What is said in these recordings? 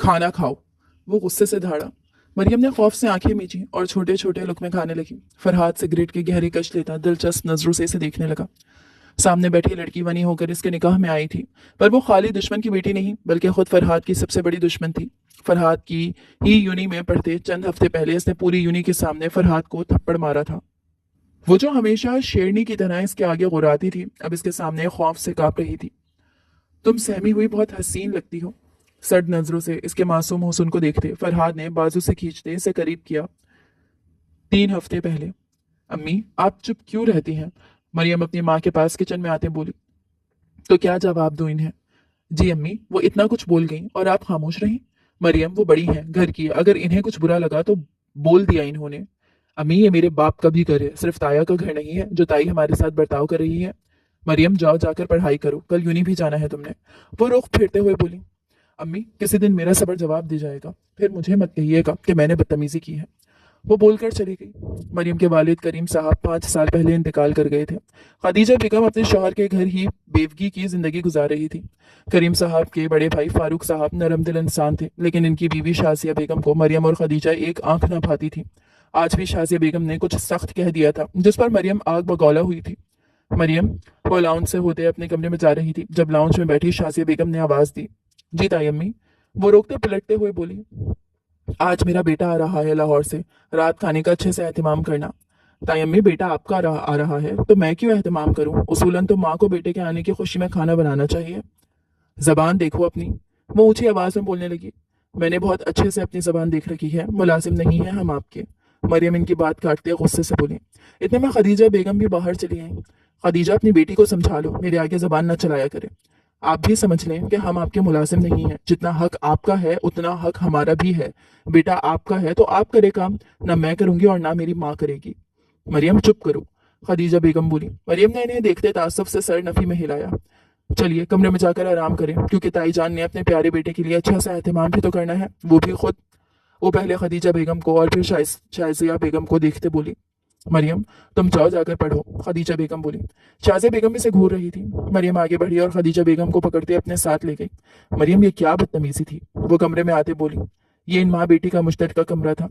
खाना खाओ। वो गुस्से से दहाड़ा। मरियम ने खौफ से आंखें मीची और छोटे छोटे लुकमे खाने लगी। फरहाद सिगरेट की गहरी कश लेता दिलचस्प नजरों से इसे देखने लगा। सामने बैठी लड़की बनी होकर इसके निकाह में आई थी, पर वो खाली दुश्मन की बेटी नहीं बल्कि खुद फरहाद की सबसे बड़ी दुश्मन थी। फरहाद की ही यूनी में पढ़ते चंद हफ्ते पहले इसने पूरी यूनी के सामने फरहाद को थप्पड़ मारा था। वो जो हमेशा शेरनी की तरह इसके आगे गुर्राती थी, अब इसके सामने खौफ से कांप रही थी। तुम सहमी हुई बहुत हसीन लगती हो। सर्द नजरों से इसके मासूम हुस्न को देखते फरहाद ने बाजू से खींचते इसे करीब किया। 3 हफ्ते पहले। अम्मी, आप चुप क्यों रहती हैं? मरियम अपनी माँ के पास किचन में आते बोली। तो क्या जवाब दूं इन्हें? जी अम्मी, वो इतना कुछ बोल गई और आप खामोश रहीं। मरियम, वो बड़ी हैं, घर की, अगर इन्हें कुछ बुरा लगा तो बोल दिया इन्होंने। अम्मी, ये मेरे बाप का भी घर है, सिर्फ ताया का घर नहीं है जो ताई हमारे साथ बर्ताव कर रही है। मरियम, जाओ जाकर पढ़ाई करो, कल यूनी भी जाना है तुमने। वो रुख फेरते हुए बोली। अम्मी, किसी दिन मेरा सबर जवाब दे जाएगा, फिर मुझे मत कहिएगा कि मैंने बदतमीजी की है। वो बोलकर चली गई। मरियम के वालिद करीम साहब 5 साल पहले इंतकाल कर गए थे। खदीजा बेगम अपने शौहर के घर ही बेवगी की जिंदगी गुजार रही थी। करीम साहब के बड़े भाई फारूक साहब नरम दिल इंसान थे, लेकिन इनकी बीवी शाजिया बेगम को मरियम और खदीजा एक आंख न भाती थी। आज भी शाजिया बेगम ने कुछ सख्त कह दिया था, जिस पर मरियम आग बगौला हुई थी। मरियम, वो लाउंज से होते अपने कमरे में जा रही थी जब लाउंज में बैठी शाजिया बेगम ने आवाज दी। जी ताई अम्मी। वो रोकते पलटते हुए बोली। आज मेरा बेटा आ रहा है लाहौर से, रात खाने का अच्छे से एहतमाम करना। ताई अम्मी, बेटा आपका आ रहा है तो मैं क्यों एहतमाम करूं? उसूलन तो माँ को बेटे के आने की खुशी में खाना बनाना चाहिए। जबान देखो अपनी। वो ऊंची आवाज में बोलने लगी। मैंने बहुत अच्छे से अपनी जबान देख रखी है, मुलाजिम नहीं है हम आपके। मरियम इनकी बात काटते गुस्से से बोली। इतने में खदीजा बेगम भी बाहर चली आई। खदीजा, अपनी बेटी को समझा लो, मेरे आगे जबान न चलाया करे। आप भी समझ लें कि हम आपके मुलाजिम नहीं हैं, जितना हक आपका है उतना हक हमारा भी है। बेटा आपका है तो आप करे काम, ना मैं करूंगी और ना मेरी माँ करेगी। मरियम, चुप करो, खदीजा बेगम बोली। मरियम ने इन्हें देखते तासुफ से सर नफी में हिलाया। चलिए कमरे में जाकर आराम करें, क्योंकि ताई जान ने अपने प्यारे बेटे के लिए अच्छा सा एहतमाम भी तो करना है, वो भी खुद। वो पहले खदीजा बेगम को और फिर शाइजिया बेगम को देखते बोली। मरियम, तुम जाओ जाकर पढ़ो, खदीजा बेगम बोली। शाजिया बेगम इसे घूर रही थी। मरियम आगे बढ़ी और खदीजा बेगम को पकड़ते अपने साथ ले गई। मरियम, ये क्या बदतमीजी थी? वो कमरे में आते बोली। ये इन माँ बेटी का मुश्तरका कमरा था।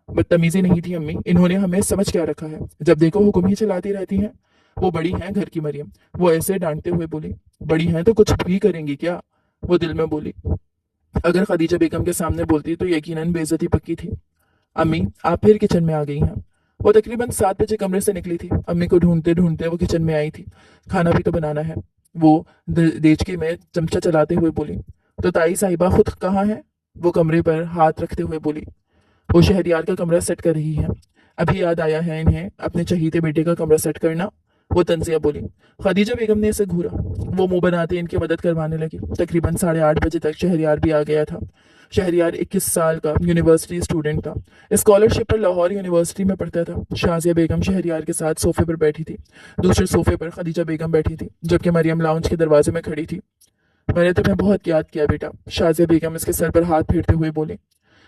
बदतमीजी नहीं थी अम्मी, इन्होंने हमें समझ क्या रखा है, जब देखो हुक्म ही चलाती रहती हैं। वो बड़ी हैं घर की। मरियम, वो ऐसे डांटते हुए बोली। बड़ी हैं तो कुछ भी करेंगी क्या? वो दिल में बोली। अगर खदीजा बेगम के सामने बोलती तो यकीनन बेइज्जती पक्की थी। अम्मी, आप फिर किचन में आ गई हैं। वो तकरीबन 7 बजे कमरे से निकली थी। अम्मी को ढूंढते ढूंढते वो किचन में आई थी। खाना भी तो बनाना है। वो देचके में चमचा चलाते हुए बोली। तो ताई साहिबा खुद कहाँ है? वो कमरे पर हाथ रखते हुए बोली। वो शहरियार का कमरा सेट कर रही है। अभी याद आया है इन्हें अपने चहीते बेटे का कमरा सेट करना। वो तंजिया बोली। खदीजा बेगम ने इसे घूरा। वो मुंह बनाते इनकी मदद करवाने लगी। तकरीबन 8:30 बजे तक शहरियार भी आ गया था। शहरियार 21 साल का यूनिवर्सिटी स्टूडेंट था। स्कॉलरशिप पर लाहौर यूनिवर्सिटी में पढ़ता था। शाजिया बेगम शहरियार के साथ सोफे पर बैठी थी। दूसरे सोफे पर खदीजा बेगम बैठी थी, जबकि मरियम लाउंज के दरवाजे में खड़ी थी। मैंने तुम्हें बहुत याद किया बेटा, शाजिया बेगम इसके सर पर हाथ फेरते हुए बोले।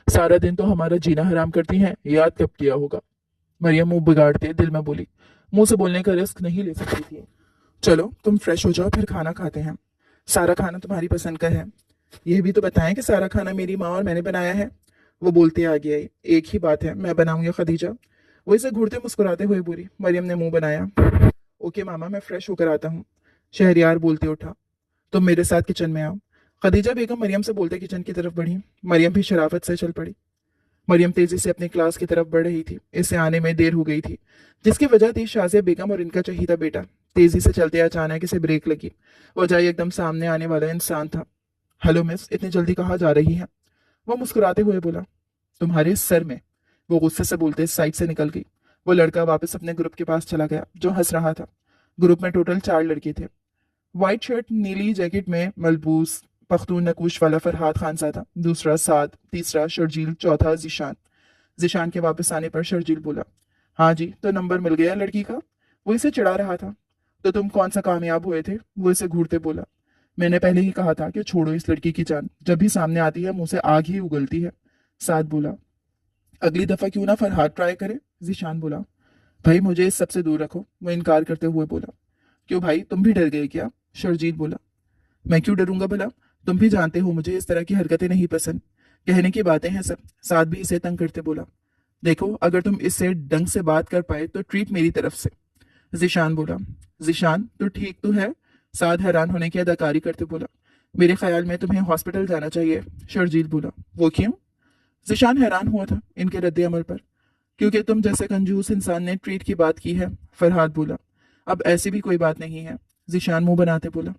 सारा दिन तो हमारा जीना हराम करती हैं, याद कब किया होगा? मरियम मुंह बिगाड़ते दिल में बोली। मुंह से बोलने का रिस्क नहीं ले सकती थी। चलो तुम फ्रेश हो जाओ, फिर खाना खाते हैं। सारा खाना तुम्हारी पसंद का है। यह भी तो बताएं कि सारा खाना मेरी माँ और मैंने बनाया है। वो बोलते आगे आई। एक ही बात है, मैं बनाऊंगी खदीजा। वो इसे घूरते मुस्कुराते हुए बोली। मरियम ने मुंह बनाया। ओके मामा, मैं फ्रेश होकर आता हूँ। शहरियार बोलते उठा। तुम मेरे साथ किचन में आओ। खदीजा बेगम मरियम से बोलते किचन की तरफ बढ़ी। मरियम भी शराफत से चल पड़ी। मरियम तेजी से अपनी क्लास की तरफ बढ़ रही थी। इसे आने में देर हो गई थी, जिसकी वजह थी शाजिया बेगम और इनका चहीता बेटा। तेजी से चलते अचानक इसे ब्रेक लगी। वजह एकदम सामने आने वाला इंसान था। हेलो मिस, इतनी जल्दी कहाँ जा रही हैं? वो मुस्कुराते हुए बोला। तुम्हारे सर में। वो गुस्से से बोलते साइड से निकल गई। वो लड़का वापस अपने ग्रुप के पास चला गया जो हंस रहा था। ग्रुप में टोटल 4 लड़के थे। व्हाइट शर्ट नीली जैकेट में मलबूस पख्तून नकूश वाला फरहाद खानजादा, दूसरा साद, तीसरा शर्जील, चौथा जिशान। जिशान के वापस आने पर शर्जील बोला। हाँ जी, तो नंबर मिल गया लड़की का? वो इसे चिढ़ा रहा था। तो तुम कौन सा कामयाब हुए थे? वो इसे घूरते बोला। मैंने पहले ही कहा था कि छोड़ो इस लड़की की जान, जब भी सामने आती है मुंह से आग ही उगलती है। साद बोला। अगली दफा क्यों ना फरहाद ट्राई करे? जिशान बोला। भाई मुझे इस सबसे दूर रखो, वो इनकार करते हुए बोला। क्यों भाई, तुम भी डर गए क्या? शर्जील बोला। मैं क्यों डरूंगा भला? तुम भी जानते हो मुझे इस तरह की हरकतें नहीं पसंद। कहने की बातें हैं सब। साद भी इसे तंग करते बोला, देखो अगर तुम इससे ढंग से बात कर पाए तो ट्रीट मेरी तरफ से। जिशान बोला, जिशान तू ठीक तो है? साद हैरान होने की अदाकारी करते बोला, मेरे ख्याल में तुम्हें हॉस्पिटल जाना चाहिए। शर्जील बोला, वो क्यों? जिशान हैरान हुआ था इनके रद्द अमल पर। क्योंकि तुम जैसे कंजूस इंसान ने ट्रीट की बात की है। फरहाद बोला, अब ऐसी भी कोई बात नहीं है। जिशान मुंह बनाते बोला,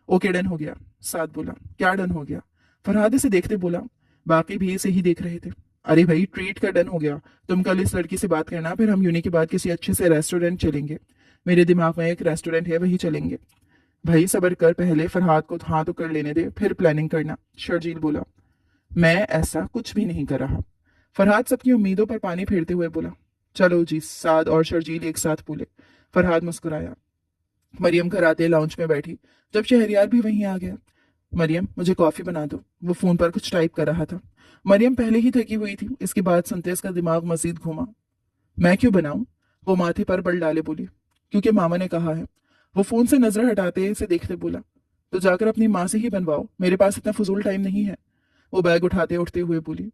ओके डन हो गया। साद बोला, क्या डन हो गया? फरहाद इसे देखते बोला, बाकी भी इसे ही देख रहे थे। अरे भाई ट्रीट का डन हो गया। तुम कल इस लड़की से बात करना, फिर हम यूनी के बाद किसी अच्छे से रेस्टोरेंट चलेंगे। मेरे दिमाग में एक रेस्टोरेंट है, वही चलेंगे। भाई सबर कर, पहले फरहाद को हाँ तो कर लेने दे, फिर प्लानिंग करना। शर्जील बोला, मैं ऐसा कुछ भी नहीं कर रहा। फरहाद सबकी उम्मीदों पर पानी फेरते हुए बोला, चलो जी। साद और शर्जील एक साथ बोले। फरहाद मुस्कुराया। मरियम घर आते लाउंज में बैठी जब शहरियार भी वहीं आ गया। मरियम मुझे कॉफी बना दो। वो फोन पर कुछ टाइप कर रहा था। मरियम पहले ही थकी हुई थी। इसकी बात सुनते इसका दिमाग मजीद घूमा। मैं क्यों बनाऊं? वो माथे पर बल डाले बोली, क्योंकि मामा ने कहा है। वो फोन से नजर हटाते इसे देखते बोला, तो जाकर अपनी माँ से ही बनवाओ, मेरे पास इतना फजूल टाइम नहीं है। वो बैग उठाते उठते हुए बोली,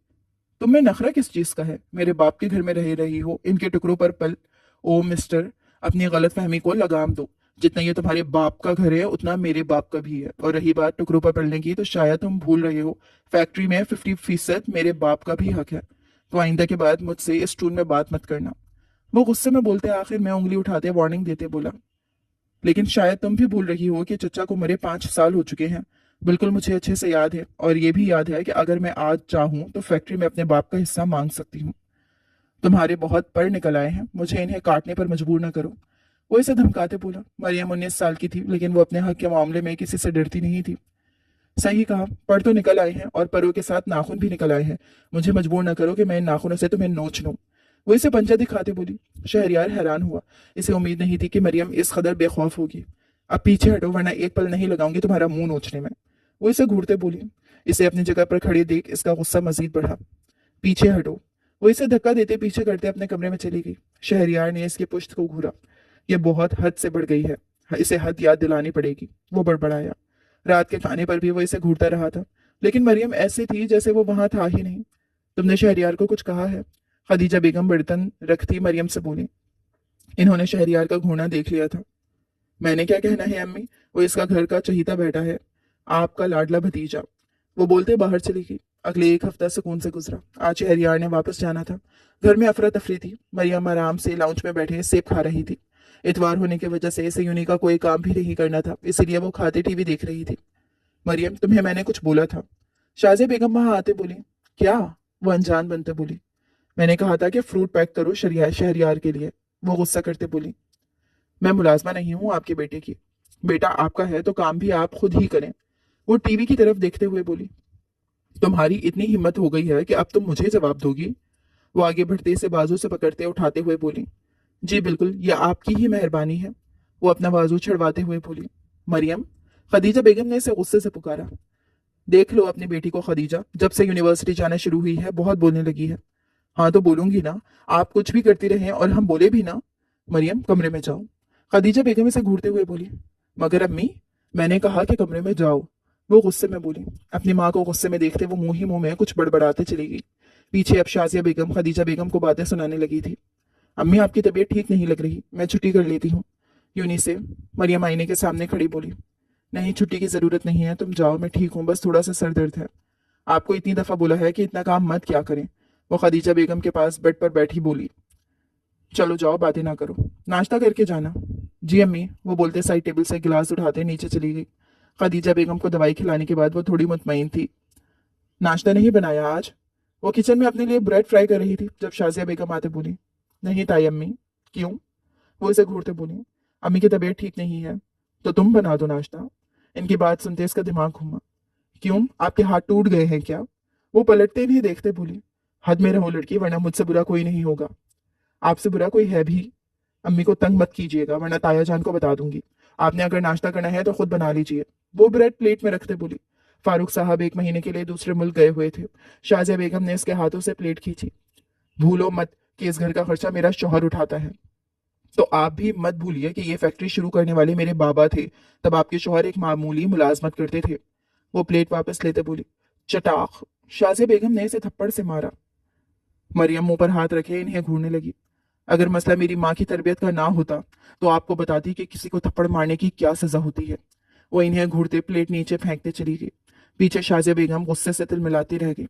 तुम में नखरा किस चीज का है? मेरे बाप के घर में रह रही हो, इनके टुकड़ों पर पल। ओ मिस्टर, अपनी गलत फहमी को लगाम दो। जितना ये तुम्हारे बाप का घर है उतना मेरे बाप का भी है। और रही बात टुकड़ों पर पलने की, तो शायद तुम भूल रहे हो, फैक्ट्री में 50% मेरे बाप का भी हक है। तो आइंदा के बाद मुझसे इस टून में बात मत करना। वो गुस्से में बोलते आखिर में उंगली उठाते वार्निंग देते बोला, लेकिन शायद तुम भी भूल रही हो कि चचा को मरे 5 साल हो चुके हैं। बिल्कुल मुझे अच्छे से याद है, और ये भी याद है कि अगर मैं आज चाहूं तो फैक्ट्री में अपने बाप का हिस्सा मांग सकती हूँ। तुम्हारे बहुत पर निकल आए हैं, मुझे इन्हें काटने पर मजबूर न करो। वो इसे धमकाते बोला। मरियम 19 साल की थी, लेकिन वो अपने हक के मामले में किसी से डरती नहीं थी। सही कहा, पर तो निकल आए हैं, और परों के साथ नाखून भी निकल आए हैं। मुझे मजबूर न करो कि मैं इन नाखूनों से तुम्हें नोच लूं। वो इसे पंजा दिखाते बोली। शहरयार हैरान हुआ। इसे उम्मीद नहीं थी कि मरियम इस कदर बेखौफ होगी। अब पीछे हटो, वरना एक पल नहीं लगाऊंगी तुम्हारा मुंह नोचने में। वो इसे घूरते बोली। इसे अपनी जगह पर खड़ी देख इसका गुस्सा मजीद बढ़ा। पीछे हटो। वो इसे धक्का देते पीछे करते अपने कमरे में चली गई। शहरयार ने इसकी पुश्त को घूरा। यह बहुत हद से बढ़ गई है, इसे हद याद दिलानी पड़ेगी। वो बड़बड़ाया। रात के खाने पर भी वो इसे घूरता रहा था, लेकिन मरियम ऐसे थी जैसे वो वहां था ही नहीं। तुमने शहरयार को कुछ कहा है? खदीजा बेगम बर्तन रखती मरियम से बोली। इन्होंने शहरयार का घूरना देख लिया था। मैंने क्या कहना है अम्मी, वो इसका घर का चहीता बैठा है, आपका लाडला भतीजा। वो बोलते बाहर चली गई। अगले एक हफ्ता सुकून से गुजरा। आज शहरयार ने वापस जाना था। घर में अफरा तफरी थी। मरियम आराम से लाउंज में बैठे सेब खा रही थी। इतवार होने की वजह से इसे यूनी का कोई काम भी नहीं करना था, इसीलिए वो खाते टीवी देख रही थी। मरियम, तुम्हें मैंने कुछ बोला था। शाजिया बेगम वहां आते बोली। क्या? वो अनजान बनते बोली। मैंने कहा था कि फ्रूट पैक करो शहरयार के लिए। वो गुस्सा करते बोली, मैं मुलाजमा नहीं हूँ आपके बेटे की। बेटा आपका है तो काम भी आप खुद ही करें। वो टीवी की तरफ देखते हुए बोली, तुम्हारी इतनी हिम्मत हो गई है कि अब तुम मुझे जवाब दोगी? वो आगे बढ़ते इसे बाजू से पकड़ते उठाते हुए बोली, जी बिल्कुल, यह आपकी ही मेहरबानी है। वो अपना बाजू छड़वाते हुए बोली। मरियम, खदीजा बेगम ने इसे गुस्से से पुकारा। देख लो अपनी बेटी को खदीजा, जब से यूनिवर्सिटी जाना शुरू हुई है बहुत बोलने लगी है। हाँ तो बोलूंगी ना, आप कुछ भी करती रहें और हम बोले भी ना। मरियम कमरे में जाओ। खदीजा बेगम इसे घूरते हुए बोली। मगर अम्मी, मैंने कहा कि कमरे में जाओ। वो गुस्से में बोली। अपनी माँ को गुस्से में देखते वो मुंह ही मुंह में कुछ बड़बड़ाते चली गई। पीछे अब शाजिया बेगम खदीजा बेगम को बातें सुनाने लगी थी। अम्मी आपकी तबीयत ठीक नहीं लग रही, मैं छुट्टी कर लेती हूँ यूनी से। मरियम आईने के सामने खड़ी बोली, नहीं छुट्टी की जरूरत नहीं है, तुम जाओ, मैं ठीक हूँ, बस थोड़ा सा सर दर्द है। आपको इतनी दफा बोला है कि इतना काम मत क्या करें। वो खदीजा बेगम के पास बेड पर बैठी बोली। चलो जाओ, बातें ना करो, नाश्ता करके जाना। जी अम्मी, वो बोलते साइड टेबल से गिलास उठाते नीचे चली गई। खदीजा बेगम को दवाई खिलाने के बाद वो थोड़ी मुतमईन थी। नाश्ता नहीं बनाया आज? वो किचन में अपने लिए ब्रेड फ्राई कर रही थी जब शाजिया बेगम आते बोली। नहीं ताई अम्मी। क्यों? वो इसे घूरते बोली। अम्मी की तबीयत ठीक नहीं है। तो तुम बना दो नाश्ता। इनकी बात सुनते इसका दिमाग घूमा। क्यों, आपके हाथ टूट गए हैं क्या? वो पलटते भी देखते बोली। हद में रहो लड़की, वरना मुझसे बुरा कोई नहीं होगा। आपसे बुरा कोई है भी? अम्मी को तंग मत कीजिएगा, वरना ताया जान को बता दूंगी। आपने अगर नाश्ता करना है तो खुद बना लीजिए। वो ब्रेड प्लेट में रखते बोली। फारूक साहब 1 महीने के लिए दूसरे मुल्क गए हुए थे। शाजिया बेगम ने इसके हाथों से प्लेट खींची। भूलो मत कि इस घर का खर्चा मेरा शौहर उठाता है। तो आप भी मत भूलिए कि ये फैक्ट्री शुरू करने वाले मेरे बाबा थे। तब आपके शौहर एक मामूली मुलाजमत करते थे। वो प्लेट वापस लेते बोली, चटाक। शाजिया बेगम ने इसे थप्पड़ से मारा। मरियम मुंह पर हाथ रखे इन्हें घूरने लगी। अगर मसला मेरी माँ की तरबियत का ना होता तो आपको बताती कि किसी को थप्पड़ मारने की क्या सजा होती है। वो इन्हें घूरते प्लेट नीचे फेंकते चली गई। पीछे शाजिया बेगम गुस्से से तिलमिलाती रह गई।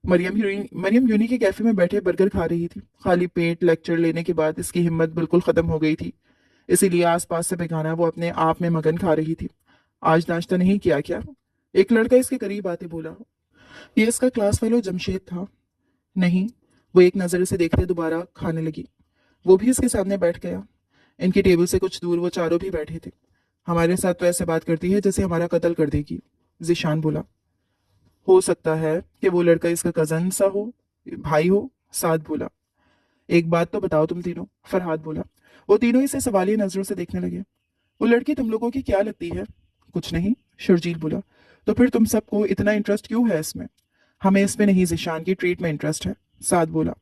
मरियम यूनी के कैफे में बैठे बर्गर खा रही थी। खाली पेट लेक्चर लेने के बाद इसकी हिम्मत बिल्कुल खत्म हो गई थी, इसीलिए आसपास से बेगाना वो अपने आप में मगन खा रही थी। आज नाश्ता नहीं किया क्या? एक लड़का इसके करीब आते बोला। ये इसका क्लास फेलो जमशेद था। नहीं। वो एक नजर से देखते दोबारा खाने लगी। वो भी इसके सामने बैठ गया। इनकी टेबल से कुछ दूर वो चारों भी बैठे थे। हमारे साथ तो ऐसे बात करती है जैसे हमारा कत्ल कर देगी, जिशान बोला। हो सकता है कि वो लड़का इसका कजन सा हो, भाई हो, साद बोला। एक बात तो बताओ तुम तीनों, फरहाद बोला। वो तीनों इसे सवालिया नजरों से देखने लगे। वो लड़की तुम लोगों की क्या लगती है? कुछ नहीं, शर्जील बोला। तो फिर तुम सबको इतना इंटरेस्ट क्यों है इसमें? हमें इसमें नहीं, जिशान की ट्रीट में इंटरेस्ट है, साद बोला।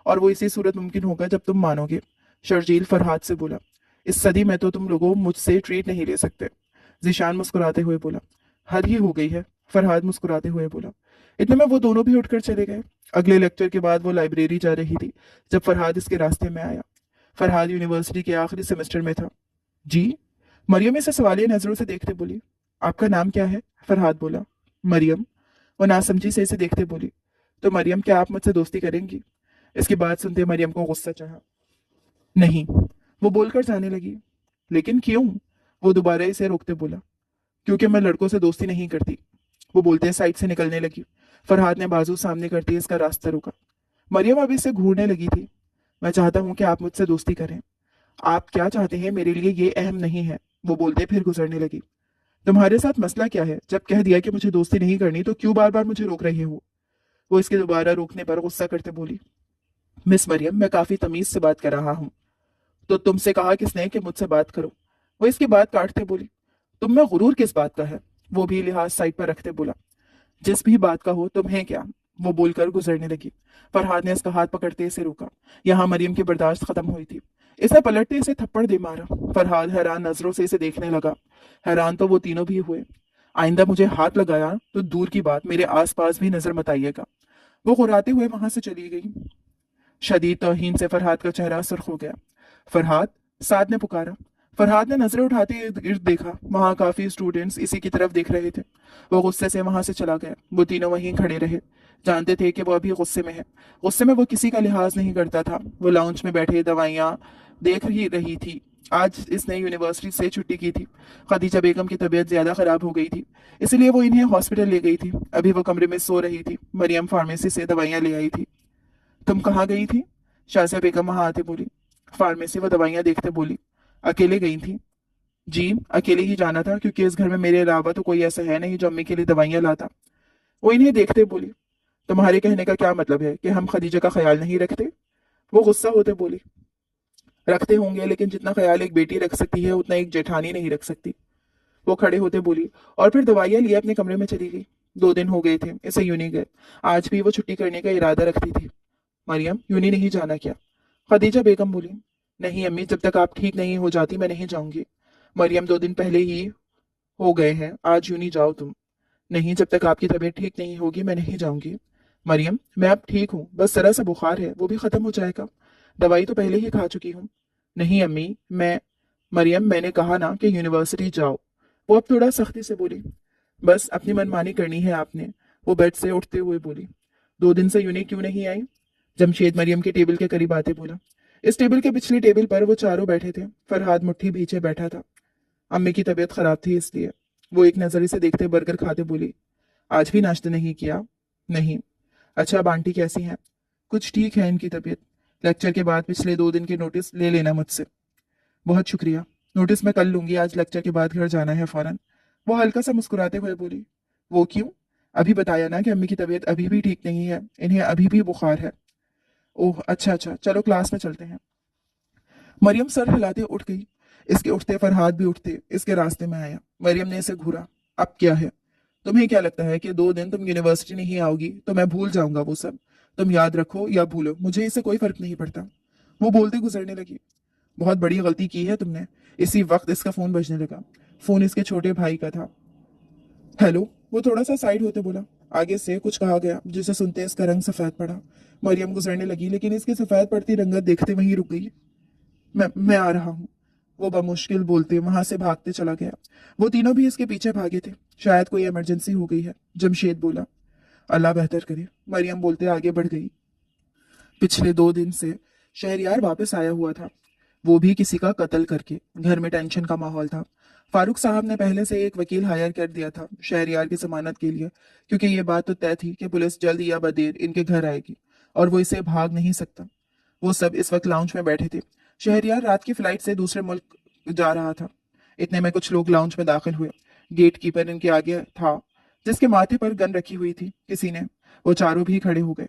और वो इसी सूरत मुमकिन होगा जब तुम मानोगे, शर्जील फरहाद से बोला। इस सदी में तो तुम लोगों मुझसे ट्रीट नहीं ले सकते, जिशान मुस्कुराते हुए बोला। हद ही हो गई है, फरहाद मुस्कुराते हुए बोला। इतने में वो दोनों भी उठकर चले गए। अगले लेक्चर के बाद वो लाइब्रेरी जा रही थी जब फरहाद इसके रास्ते में आया। फरहाद यूनिवर्सिटी के आखिरी सेमेस्टर में था। जी? मरियम इसे सवालिया नजरों से देखते बोली। आपका नाम क्या है? फरहाद बोला। मरियम। वो नासमझी से इसे देखते बोली। तो मरियम, क्या आप मुझसे दोस्ती करेंगी? इसकी बात सुनते मरियम को गुस्सा चढ़ा। नहीं, वो बोलकर जाने लगी। लेकिन क्यों? वो दोबारा इसे रोकते बोला। क्योंकि मैं लड़कों से दोस्ती नहीं करती, वो बोलते साइड से निकलने लगी। फरहाद ने बाजू सामने करते इसका रास्ता रोका। मरियम अब इसे घूरने लगी थी। मैं चाहता हूं कि आप मुझसे दोस्ती करें। आप क्या चाहते हैं मेरे लिए ये अहम नहीं है, वो बोलते फिर गुजरने लगी। तुम्हारे साथ मसला क्या है? जब कह दिया कि मुझे दोस्ती नहीं करनी तो क्यों बार बार मुझे रोक रहे हो? वो इसके दोबारा रोकने पर गुस्सा करते बोली। मिस मरियम, मैं काफी तमीज से बात कर रहा हूँ। तो तुमसे कहा किसने कि मुझसे बात करो? वो इसकी बात काटते बोली। तुम में गुरूर किस बात का है? वो भी लिहाज साइड पर रखते बोला। जिस भी बात का हो, तुम्हें क्या? वो बोलकर गुजरने लगी। फरहाद ने इसका हाथ पकड़ते इसे रोका। यहाँ मरियम की बर्दाश्त खत्म हुई थी। इसने पलटते इसे थप्पड़ दे मारा। फरहाद हैरान नजरों से इसे देखने लगा। हैरान तो वो तीनों भी हुए। आइंदा मुझे हाथ लगाया तो दूर की बात, मेरे आसपास भी नजर मत आइएगा। वो घुराते हुए वहां से चली गई। शदीद तौहीन से फरहाद का चेहरा सुर्ख हो गया। फरहाद, साद ने पुकारा। फरहाद ने नजरें उठाते इर्द गिर्द देखा। वहां काफी स्टूडेंट्स इसी की तरफ देख रहे थे। वो गुस्से से वहां से चला गया। वो तीनों वहीं खड़े रहे। जानते थे कि वो अभी गुस्से में है। गुस्से में वो किसी का लिहाज नहीं करता था। वो लाउंज में बैठे दवाइयां देख ही रही थी। आज इसने यूनिवर्सिटी से छुट्टी की थी। खदीजा बेगम की तबीयत ज्यादा खराब हो गई थी, इसलिए वो इन्हें हॉस्पिटल ले गई थी। अभी वो कमरे में सो रही थी। मरियम फार्मेसी से दवाइयां ले आई थी। तुम कहाँ गई थी? शाजिया बेगम वहां आते बोली। फार्मेसी वो दवाइयां देखते बोली। अकेले गई थी? जी, अकेले ही जाना था, क्योंकि इस घर में मेरे अलावा तो कोई ऐसा है नहीं जो अम्मी के लिए दवाइयां लाता। वो इन्हें देखते बोली। तुम्हारे कहने का क्या मतलब है कि हम खदीजा का ख्याल नहीं रखते? वो गुस्सा होते बोली। रखते होंगे, लेकिन जितना ख्याल एक बेटी रख सकती है उतना एक जेठानी नहीं रख सकती। वो खड़े होते बोली और फिर दवाइयां लिए अपने कमरे में चली गई। 2 दिन हो गए थे इसे यूनी गए। आज भी वो छुट्टी करने का इरादा रखती थी। मरियम, यूनी नहीं जाना क्या? खदीजा बेगम बोली। नहीं अम्मी, जब तक आप ठीक नहीं हो जाती मैं नहीं जाऊंगी। मरियम, 2 दिन पहले ही हो गए हैं, आज यूं नहीं जाओ तुम। नहीं, जब तक आपकी तबीयत ठीक नहीं होगी मैं नहीं जाऊंगी। मरियम, मैं अब ठीक हूँ, बस जरा सा बुखार है, वो भी खत्म हो जाएगा। दवाई तो पहले ही खा चुकी हूँ। नहीं अम्मी, मैं मरियम, मैंने कहा ना कि यूनिवर्सिटी जाओ। वो अब थोड़ा सख्ती से बोली। बस अपनी मनमानी करनी है आपने, वो बेड से उठते हुए बोली। 2 दिन से यूनी क्यों नहीं आई? जमशेद मरियम के टेबल के करीब आते बोला। इस टेबल के पिछली टेबल पर वो चारों बैठे थे। फरहाद मुट्ठी पीछे बैठा था। अम्मी की तबीयत खराब थी इसलिए। वो एक नजर से देखते बर्गर खाते बोली। आज भी नाश्ता नहीं किया? नहीं। अच्छा, अब आंटी कैसी हैं? कुछ ठीक है इनकी तबीयत। लेक्चर के बाद पिछले 2 दिन के नोटिस ले लेना मुझसे। बहुत शुक्रिया, नोटिस मैं कल लूंगी, आज लेक्चर के बाद घर जाना है फौरन। वो हल्का सा मुस्कुराते हुए बोली। वो क्यों? अभी बताया ना कि अम्मी की तबीयत अभी भी ठीक नहीं है, इन्हें अभी भी बुखार है। ओह अच्छा अच्छा, चलो क्लास में चलते हैं। मरियम सर हिलाते उठ गई। इसके उठते फरहाद भी उठते इसके रास्ते में आया। मरियम ने इसे घूरा। अब क्या है? तुम्हें क्या लगता है कि 2 दिन तुम यूनिवर्सिटी नहीं आओगी तो मैं भूल जाऊंगा वो सब? तुम याद रखो या भूलो, मुझे इससे कोई फर्क नहीं पड़ता। वो बोलते गुजरने लगी। बहुत बड़ी गलती की है तुमने। इसी वक्त इसका फोन बजने लगा। फोन इसके छोटे भाई का था। हेलो, वो थोड़ा सा साइड होते बोला। आगे से कुछ कहा गया जिसे सुनते इसका रंग सफेद पड़ा। मरियम गुजरने लगी, लेकिन इसकी सफेद पड़ती रंगत देखते वहीं रुक गई। मैं आ रहा हूँ, वो बमुश्किल बोलते वहां से भागते चला गया। वो तीनों भी इसके पीछे भागे थे। शायद कोई इमरजेंसी हो गई है, जमशेद बोला। अल्लाह बेहतर करे, मरियम बोलते आगे बढ़ गई। पिछले 2 दिन से शहरयार वापस आया हुआ था, वो भी किसी का कत्ल करके। घर में टेंशन का माहौल था। फारूक साहब ने पहले से एक वकील हायर कर दिया था शहरयार की जमानत के लिए, क्योंकि ये बात तो तय थी कि पुलिस जल्द या बदेर इनके घर आएगी और वो इसे भाग नहीं सकता। वो सब इस वक्त लाउंज में बैठे थे। शहरयार रात की फ्लाइट से दूसरे मुल्क जा रहा था। इतने में कुछ लोग लाउंज में दाखिल हुए। गेट कीपर इनके आगे था, जिसके माथे पर गन रखी हुई थी किसी ने। वो चारों भी खड़े हो गए।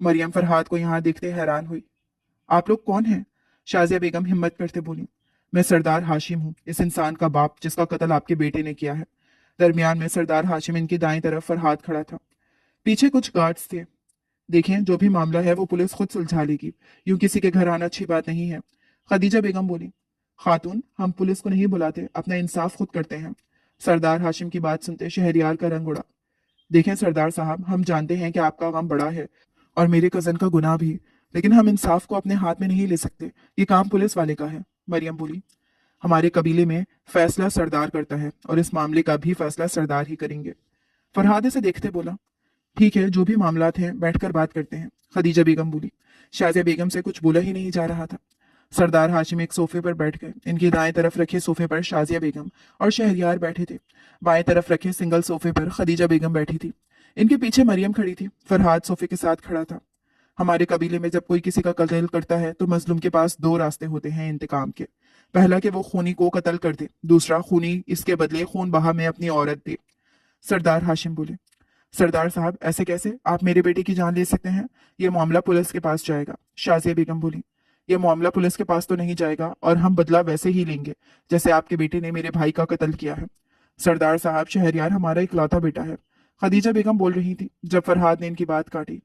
मरियम फरहाद को यहाँ देखते हैरान हुई। आप लोग कौन हैं? शाजिया बेगम हिम्मत करते बोली। मैं सरदार हाशिम हूँ, इस इंसान का बाप जिसका कत्ल आपके बेटे ने किया है। दरमियान में सरदार हाशिम इनकी दाईं तरफ फरहाद खड़ा था। पीछे कुछ गार्ड्स थे। देखें, जो भी मामला है वो पुलिस खुद सुलझा लेगी, यूं किसी के घर आना अच्छी बात नहीं है। खदीजा बेगम बोली। खातून, हम पुलिस को नहीं बुलाते, अपना इंसाफ खुद करते हैं। सरदार हाशिम की बात सुनते शहरयार का रंग उड़ा। देखें सरदार साहब, हम जानते हैं कि आपका गम बड़ा है और मेरे कजन का गुनाह भी, लेकिन हम इंसाफ को अपने हाथ में नहीं ले सकते। ये काम पुलिस वाले का है। मरियम बोली। हमारे कबीले में फैसला सरदार करता है और इस मामले का भी फैसला सरदार ही करेंगे। फरहाद से देखते बोला। ठीक है, जो भी मामलात हैं बैठकर बात करते हैं। खदीजा बेगम बोली। शाजिया बेगम से कुछ बोला ही नहीं जा रहा था। सरदार हाशिम एक सोफे पर बैठ गए। इनकी दाएं तरफ रखे सोफे पर शाजिया बेगम और शहरयार बैठे थे। बाएं तरफ रखे सिंगल सोफे पर खदीजा बेगम बैठी थी। इनके पीछे मरियम खड़ी थी। फरहाद सोफे के साथ खड़ा था। हमारे कबीले में जब कोई किसी का कत्ल करता है तो मजलूम के पास 2 रास्ते होते हैं इंतकाम के। पहला कि वो खूनी को कत्ल कर दे, दूसरा खूनी इसके बदले खून बहा में अपनी औरत दे। सरदार हाशिम बोले। सरदार साहब, ऐसे कैसे? आप मेरे बेटे की जान ले सकते हैं। ये मामला पुलिस के पास जाएगा। शाजिया बेगम बोली। ये मामला पुलिस के पास तो नहीं जाएगा और हम बदला वैसे ही लेंगे जैसे आपके बेटे ने मेरे भाई का कत्ल किया है। सरदार साहब, शहरयार हमारा इकलौता बेटा है। खदीजा बेगम बोल रही थी जब फरहाद ने इनकी बात काटी।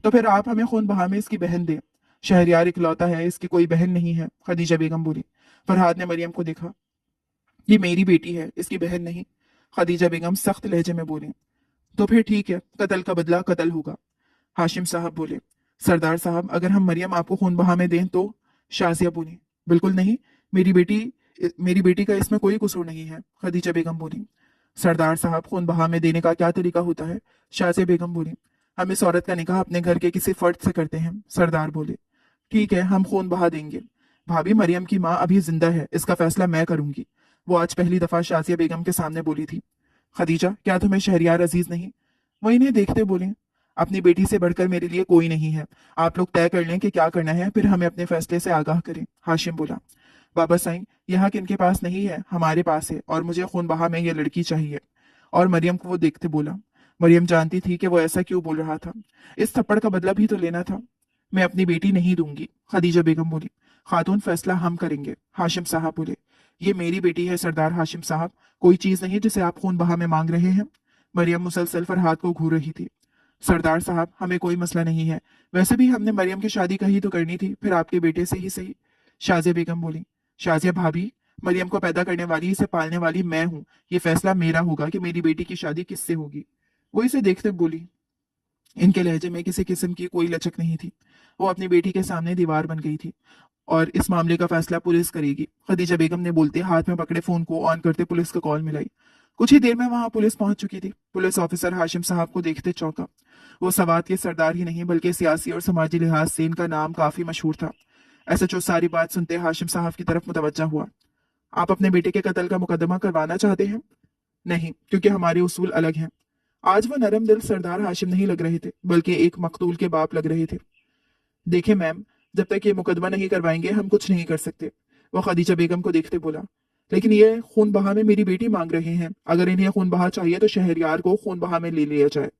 तो फिर आप हमें खून बहा में इसकी बहन दें। शहरयार इकलौता है, इसकी कोई बहन नहीं है, खदीजा बेगम बोली। फरहाद ने मरियम को देखा। ये मेरी बेटी है, इसकी बहन नहीं। खदीजा बेगम सख्त लहजे में बोली। तो फिर ठीक है, कत्ल का बदला कत्ल होगा। हाशिम साहब बोले। सरदार साहब, अगर हम मरियम आपको खून बहा में दें तो? शाजिया बोली। बिल्कुल नहीं, मेरी बेटी का इसमें कोई कसूर नहीं है, खदीजा बेगम बोली। सरदार साहब, खून बहा में देने का क्या तरीका होता है? शाजिया बेगम बोली। हम इस औरत का निकाह अपने घर के किसी फर्द से करते हैं, सरदार बोले। ठीक है, हम खून बहा देंगे। भाभी, मरियम की माँ अभी जिंदा है, इसका फैसला मैं करूंगी, वो आज पहली दफा शाजिया बेगम के सामने बोली थी। खदीजा, क्या तुम्हें शहरयार अजीज नहीं? वो इन्हें देखते बोले। अपनी बेटी से बढ़कर मेरे लिए कोई नहीं है। आप लोग तय कर लें कि क्या करना है, फिर हमें अपने फैसले से आगाह करें। हाशिम बोला। बाबा साईं, यहाँ किनके पास नहीं है, हमारे पास है, और मुझे खून बहा में ये लड़की चाहिए। और मरियम को वो देखते बोला। मरियम जानती थी कि वो ऐसा क्यों बोल रहा था। इस थप्पड़ का बदला भी तो लेना था। मैं अपनी बेटी नहीं दूंगी, खदीजा बेगम बोली। खातून, फैसला हम करेंगे, हाशिम साहब बोले। ये मेरी बेटी है सरदार हाशिम साहब, कोई चीज नहीं जिसे आप खून बहा में मांग रहे हैं। मरियम मुसलसल फरहाद को घूर रही थी। सरदार साहब, हमें कोई मसला नहीं है, वैसे भी हमने मरियम की शादी कही तो करनी थी, फिर आपके बेटे से ही सही। शाजिया बेगम बोली। शाजिया भाभी, मरियम को पैदा करने वाली, इसे पालने वाली मैं हूँ। ये फैसला मेरा होगा कि मेरी बेटी की शादी किससे होगी। वो इसे देखते बोली। इनके लहजे में किसी किस्म की कोई लचक नहीं थी। वो अपनी बेटी के सामने दीवार बन गई थी। और इस मामले का फैसला पुलिस करेगी, खदीजा बेगम ने बोलते हाथ में पकड़े फोन को ऑन करते पुलिस को कॉल मिलाई। कुछ ही देर में वहां पुलिस पहुंच चुकी थी। पुलिस ऑफिसर हाशिम साहब को देखते चौंका। वो सवात के सरदार ही नहीं बल्कि सियासी और समाजी लिहाज से इनका नाम काफी मशहूर था। एसएचओ सारी बात सुनते हाशिम साहब की तरफ मुतवज्जा हुआ। आप अपने बेटे के कत्ल का मुकदमा करवाना चाहते हैं? नहीं, क्योंकि हमारे उसूल अलग हैं। आज वो नरम दिल सरदार हाशिम नहीं लग रहे थे, बल्कि एक मकतूल के बाप लग रहे थे। देखें मैम, जब तक ये मुकदमा नहीं करवाएंगे हम कुछ नहीं कर सकते, वो खदीजा बेगम को देखते बोला। लेकिन ये खून बहा में मेरी बेटी मांग रहे हैं, अगर इन्हें खून बहा चाहिए तो शहरयार को खून बहा में ले लिया जाए।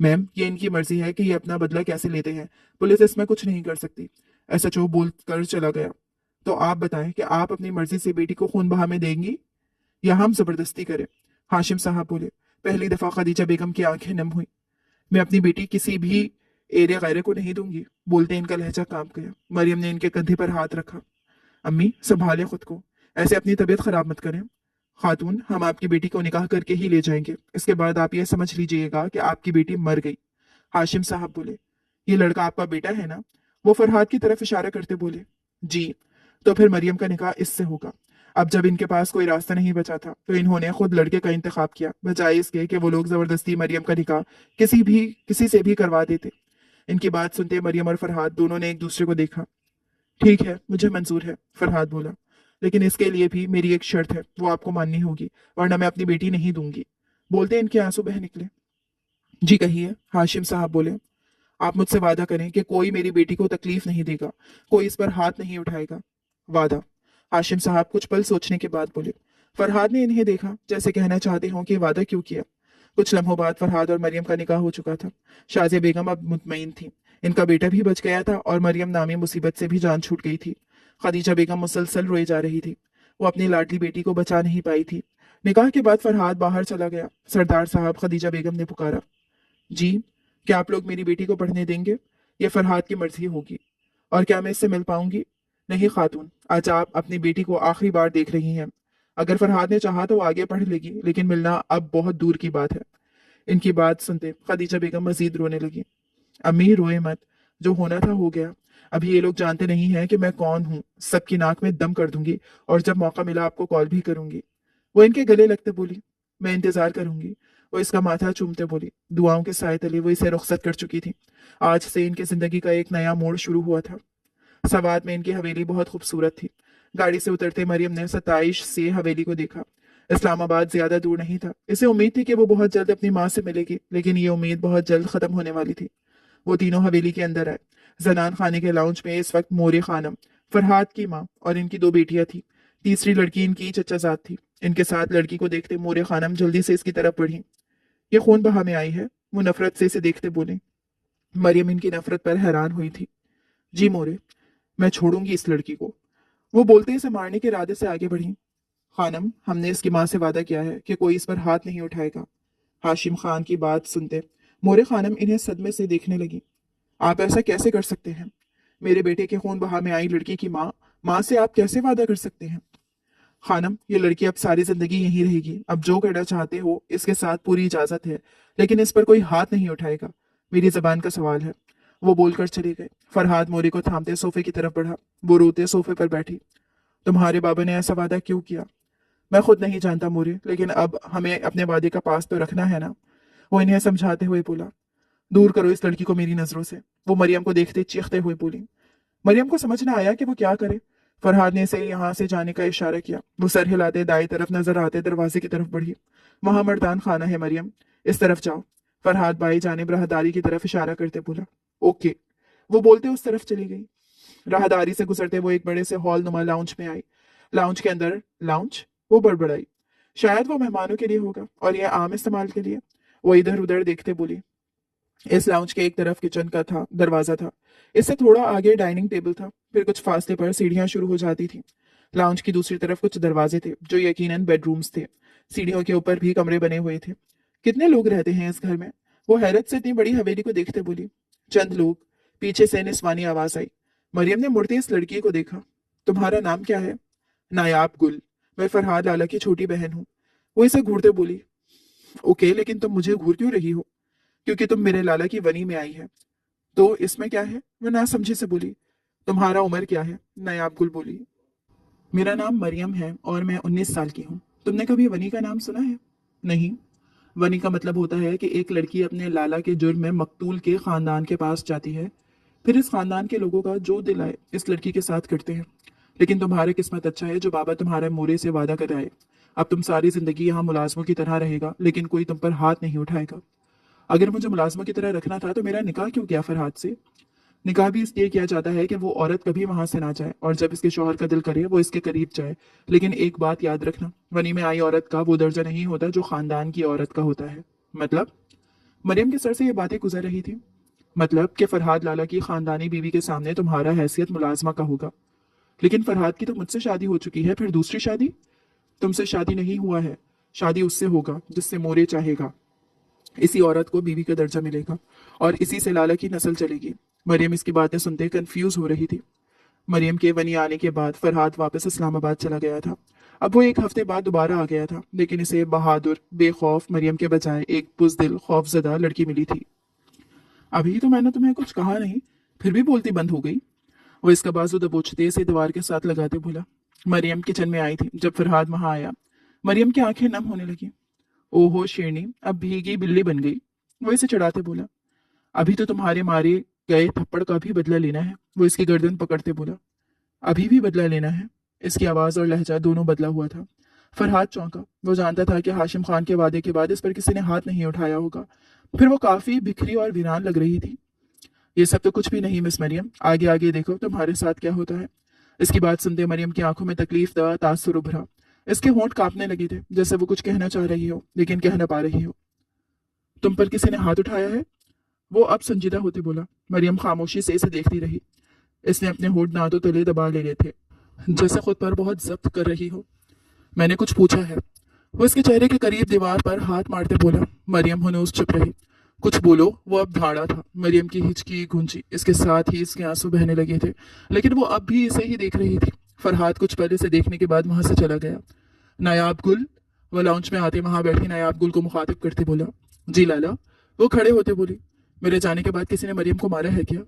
मैम, ये इनकी मर्जी है कि ये अपना बदला कैसे लेते हैं, पुलिस इसमें कुछ नहीं कर सकती, एसएचओ बोल कर चला गया। तो आप बताएं कि आप अपनी मर्जी से बेटी को खून बहा में देंगी या हम जबरदस्ती करें? हाशिम साहब बोले। पहली दफा खदीजा बेगम की आंखें नम हुई। मैं अपनी बेटी किसी भी एरे गैरे को नहीं दूंगी, बोलते इनका लहजा कांप गया। मरियम ने इनके कंधे पर हाथ रखा। अम्मी, संभाले खुद को, ऐसे अपनी तबीयत खराब मत करें। खातून, हम आपकी बेटी को निकाह करके ही ले जाएंगे, इसके बाद आप ये समझ लीजिएगा कि आपकी बेटी मर गई। हाशिम साहब बोले, ये लड़का आपका बेटा है ना? वो फरहाद की तरफ इशारा करते बोले, जी। तो फिर मरियम का निकाह इससे होगा। अब जब इनके पास कोई रास्ता नहीं बचा था तो इन्होंने खुद लड़के का इंतखाब किया, बजाय इसके कि वो लोग जबरदस्ती मरियम का निकाह किसी से भी करवा देते। इनकी बात सुनते मरियम और फरहाद दोनों ने एक दूसरे को देखा। ठीक है, मुझे मंजूर है, फरहाद बोला, लेकिन इसके लिए भी मेरी एक शर्त है, वो आपको माननी होगी, वरना मैं अपनी बेटी नहीं दूंगी। बोलते इनके आंसू बह निकले। जी कहिए, हाशिम साहब बोले। आप मुझसे वादा करें कि कोई मेरी बेटी को तकलीफ नहीं देगा, कोई इस पर हाथ नहीं उठाएगा। वादा, हाशिम साहब कुछ पल सोचने के बाद बोले। फरहाद ने इन्हें देखा, जैसे कहना चाहते हों कि वादा क्यों किया। कुछ लम्हों बाद फरहाद और मरियम का निकाह हो चुका था। शाज़िया बेगम अब मुतमईन थी, इनका बेटा भी बच गया था और मरियम नामी मुसीबत से भी जान छूट गई थी। खदीजा बेगम मुसलसल रोए जा रही थी, वो अपनी लाडली बेटी को बचा नहीं पाई थी। निकाह के बाद फरहाद बाहर चला गया। सरदार साहब, खदीजा बेगम ने पुकारा। जी, क्या आप लोग मेरी बेटी को पढ़ने देंगे? ये फरहाद की मर्जी होगी। और क्या मैं इससे मिल पाऊंगी? नहीं खातून, आज आप अपनी बेटी को आखिरी बार देख रही हैं। अगर फरहाद ने चाहा तो वो आगे पढ़ लेगी, लेकिन मिलना अब बहुत दूर की बात है। इनकी बात सुनते खदीजा बेगम मजीद रोने लगी। अम्मी रोए मत, जो होना था हो गया। अभी ये लोग जानते नहीं हैं कि मैं कौन हूँ। सबकी नाक में दम कर दूंगी और जब मौका मिला आपको कॉल भी करूंगी। वो इनके गले लगते बोली, मैं इंतजार करूंगी। वो इसका माथा चूमते बोली। दुआओं के साए तले वो इसे रुखसत कर चुकी थी। आज से इनकी जिंदगी का एक नया मोड़ शुरू हुआ था। सवाद में इनकी हवेली बहुत खूबसूरत थी। गाड़ी से उतरते मरियम ने 27 से हवेली को देखा। इस्लामाबाद ज्यादा दूर नहीं था। इसे उम्मीद थी कि वो बहुत जल्द अपनी माँ से मिलेगी, लेकिन ये उम्मीद बहुत जल्द खत्म होने वाली थी। वो तीनों हवेली के अंदर आए। जनान खाने के लाउंज में इस वक्त मोरे खानम, फरहाद की माँ और इनकी दो बेटियां थी। तीसरी लड़की इनकी चचाजाद थी। इनके साथ लड़की को देखते मोरे खानम जल्दी से इसकी तरफ बढ़ी। ये खून बहा में आई है, वो नफरत से इसे देखते बोले। मरियम इनकी नफरत पर हैरान हुई थी। जी मोरे, मैं छोड़ूंगी इस लड़की को। वो बोलते इसे मारने के इरादे से आगे बढ़ी। खानम, हमने इसकी माँ से वादा किया है कि कोई इस पर हाथ नहीं उठाएगा। हाशिम खान की बात सुनते मोरे खानम इन्हें सदमे से देखने लगी। आप ऐसा कैसे कर सकते हैं? मेरे बेटे के खून बहा में आई लड़की की माँ से आप कैसे वादा कर सकते हैं? खानम, ये लड़की अब सारी जिंदगी यहीं रहेगी। अब जो करना चाहते हो इसके साथ पूरी इजाजत है, लेकिन इस पर कोई हाथ नहीं उठाएगा। मेरी जबान का सवाल है। वो बोलकर चले गए। फरहाद मोरे को थामते सोफे की तरफ बढ़ा। वो रोते सोफे पर बैठी। तुम्हारे बाबा ने ऐसा वादा क्यों किया? मैं खुद नहीं जानता मोरे, लेकिन अब हमें अपने वादे का पास तो रखना है ना। वो इन्हें समझाते हुए बोला। दूर करो इस लड़की को मेरी नजरों से। वो मरियम को देखते चीखते हुए बोली। मरियम को समझ न आया कि वो क्या करे। फरहाद ने इसे यहाँ से जाने का इशारा किया। वो सर हिलाते दाएं तरफ नजर आते दरवाजे की तरफ बढ़ी। वहां मर्दान खाना है मरियम, इस तरफ जाओ। फरहाद बाई जानिब राहदारी की तरफ इशारा करते बोला। ओके। वो बोलते उस तरफ चली गई। राहदारी से गुजरते वो एक बड़े से हॉल नुमा लाउंज में आई। लाउंज के अंदर लाउंज, वो बड़बड़ाई। शायद वो मेहमानों के लिए होगा और यह आम इस्तेमाल के लिए। वो इधर उधर देखते बोली। इस लाउंज के एक तरफ किचन का था दरवाजा था। इससे थोड़ा आगे डाइनिंग टेबल था। फिर कुछ फासले पर सीढ़ियां शुरू हो जाती थी। लाउंज की दूसरी तरफ कुछ दरवाजे थे जो यकीनन बेडरूम्स थे। सीढ़ियों के ऊपर भी कमरे बने हुए थे। कितने लोग रहते हैं इस घर में? वो हैरत से इतनी बड़ी हवेली को देखते बोली। चंद लोग। पीछे से निस्वानी आवाज आई। मरियम ने मुड़ते इस लड़की को देखा। तुम्हारा नाम क्या है? नायाब गुल। मैं फरहाद लाला की छोटी बहन हूँ। वो इसे घूरते बोली। ओके, लेकिन तुम मुझे घूर क्यों रही हो? क्योंकि तुम मेरे लाला की वनी में आई है। तो इसमें क्या है? वो ना समझे से बोली। तुम्हारा उम्र क्या है? नायाब गुल बोली। मेरा नाम मरियम है और मैं 19 साल की हूँ। तुमने कभी वनी का नाम सुना है? नहीं। वनी का मतलब होता है कि एक लड़की अपने लाला के जुर्म में मकतूल के खानदान के पास जाती है। फिर इस खानदान के लोगों का जो दिल आए इस लड़की के साथ करते हैं। लेकिन तुम्हारी किस्मत अच्छा है जो बाबा तुम्हारे मोरे से वादा कर आए। अब तुम सारी जिंदगी यहाँ मुलाजमों की तरह रहेगा, लेकिन कोई तुम पर हाथ नहीं उठाएगा। अगर मुझे मुलाजमों की तरह रखना था तो मेरा निकाह क्यों किया फरहाद से? निकाह भी इसलिए किया जाता है कि वो औरत कभी वहां से ना जाए और जब इसके शौहर का दिल करे वो इसके करीब जाए। लेकिन एक बात याद रखना, वनी में आई औरत का वो दर्जा नहीं होता जो खानदान की औरत का होता है। मतलब? मरियम के सर से ये बातें गुजर रही थी। मतलब कि फरहाद लाला की खानदानी बीवी के सामने तुम्हारा हैसियत मुलाजमा का होगा। लेकिन फरहाद की तो मुझसे शादी हो चुकी है, फिर दूसरी शादी? तुमसे शादी नहीं हुआ है। शादी उससे होगा जिससे मोरे चाहेगा। इसी औरत को बीवी का दर्जा मिलेगा और इसी से लाला की नस्ल चलेगी। मरियम इसकी बातें सुनते कंफ्यूज हो रही थी। मरियम के वनी आने के बाद फरहाद वापस इस्लामाबाद चला गया था। अब वो एक हफ्ते बाद दोबारा आ गया था, लेकिन इसे बहादुर बेखौफ मरियम के बजाय एक बुजदिल खौफजदा लड़की मिली थी। अभी तो मैंने तुम्हें कुछ कहा नहीं, फिर भी बोलती बंद हो गई। वो इसका बाजू दबोचते से दीवार के साथ लगाते बोला। मरियम किचन में आई थी जब फरहाद वहां आया। मरियम की आंखें नम होने लगी। ओहो शेरनी, अब भीगी बिल्ली बन गई। वो इसे चढ़ाते बोला। अभी तो तुम्हारे मारे गए थप्पड़ का भी बदला लेना है। वो इसकी गर्दन पकड़ते बोला। अभी भी बदला लेना है? इसकी आवाज और लहजा दोनों बदला हुआ था। फरहाद चौंका। वो जानता था कि हाशिम खान के वादे के बाद इस पर किसी ने हाथ नहीं उठाया होगा। फिर वो काफी बिखरी और वीरान लग रही थी। ये सब तो कुछ भी नहीं मिस मरियम, आगे आगे देखो तुम्हारे साथ क्या होता है। इसकी बात सुनते मरियम की आंखों में तकलीफ दा तासुर उभरा। इसके होंठ कांपने लगे थे, जैसे वो कुछ कहना चाह रही हो लेकिन कह न पा रही हो। तुम पर किसी ने हाथ उठाया है? वो अब संजीदा होते बोला। मरियम खामोशी से इसे देखती रही। इसने अपने होंठ दांतों तले दबा ले लिए थे, जैसे खुद पर बहुत जब्त कर रही हो। मैंने कुछ पूछा है? वो इसके चेहरे के करीब दीवार पर हाथ मारते बोला। मरियम हनूस चुप रही। कुछ बोलो। वो अब धाड़ा था। मरियम की हिचकी गूंजी, इसके साथ ही इसके आंसू बहने लगे थे, लेकिन वो अब भी इसे ही देख रही थी। फरहाद कुछ पल इसे देखने के बाद वहां से चला गया। नायाब गुल। वो लाउंज में आते वहां बैठी नायाब गुल को मुखातिब करते बोला। जी लाला। वो खड़े होते बोली। मेरे जाने के बाद किसी ने मरियम को मारा है क्या?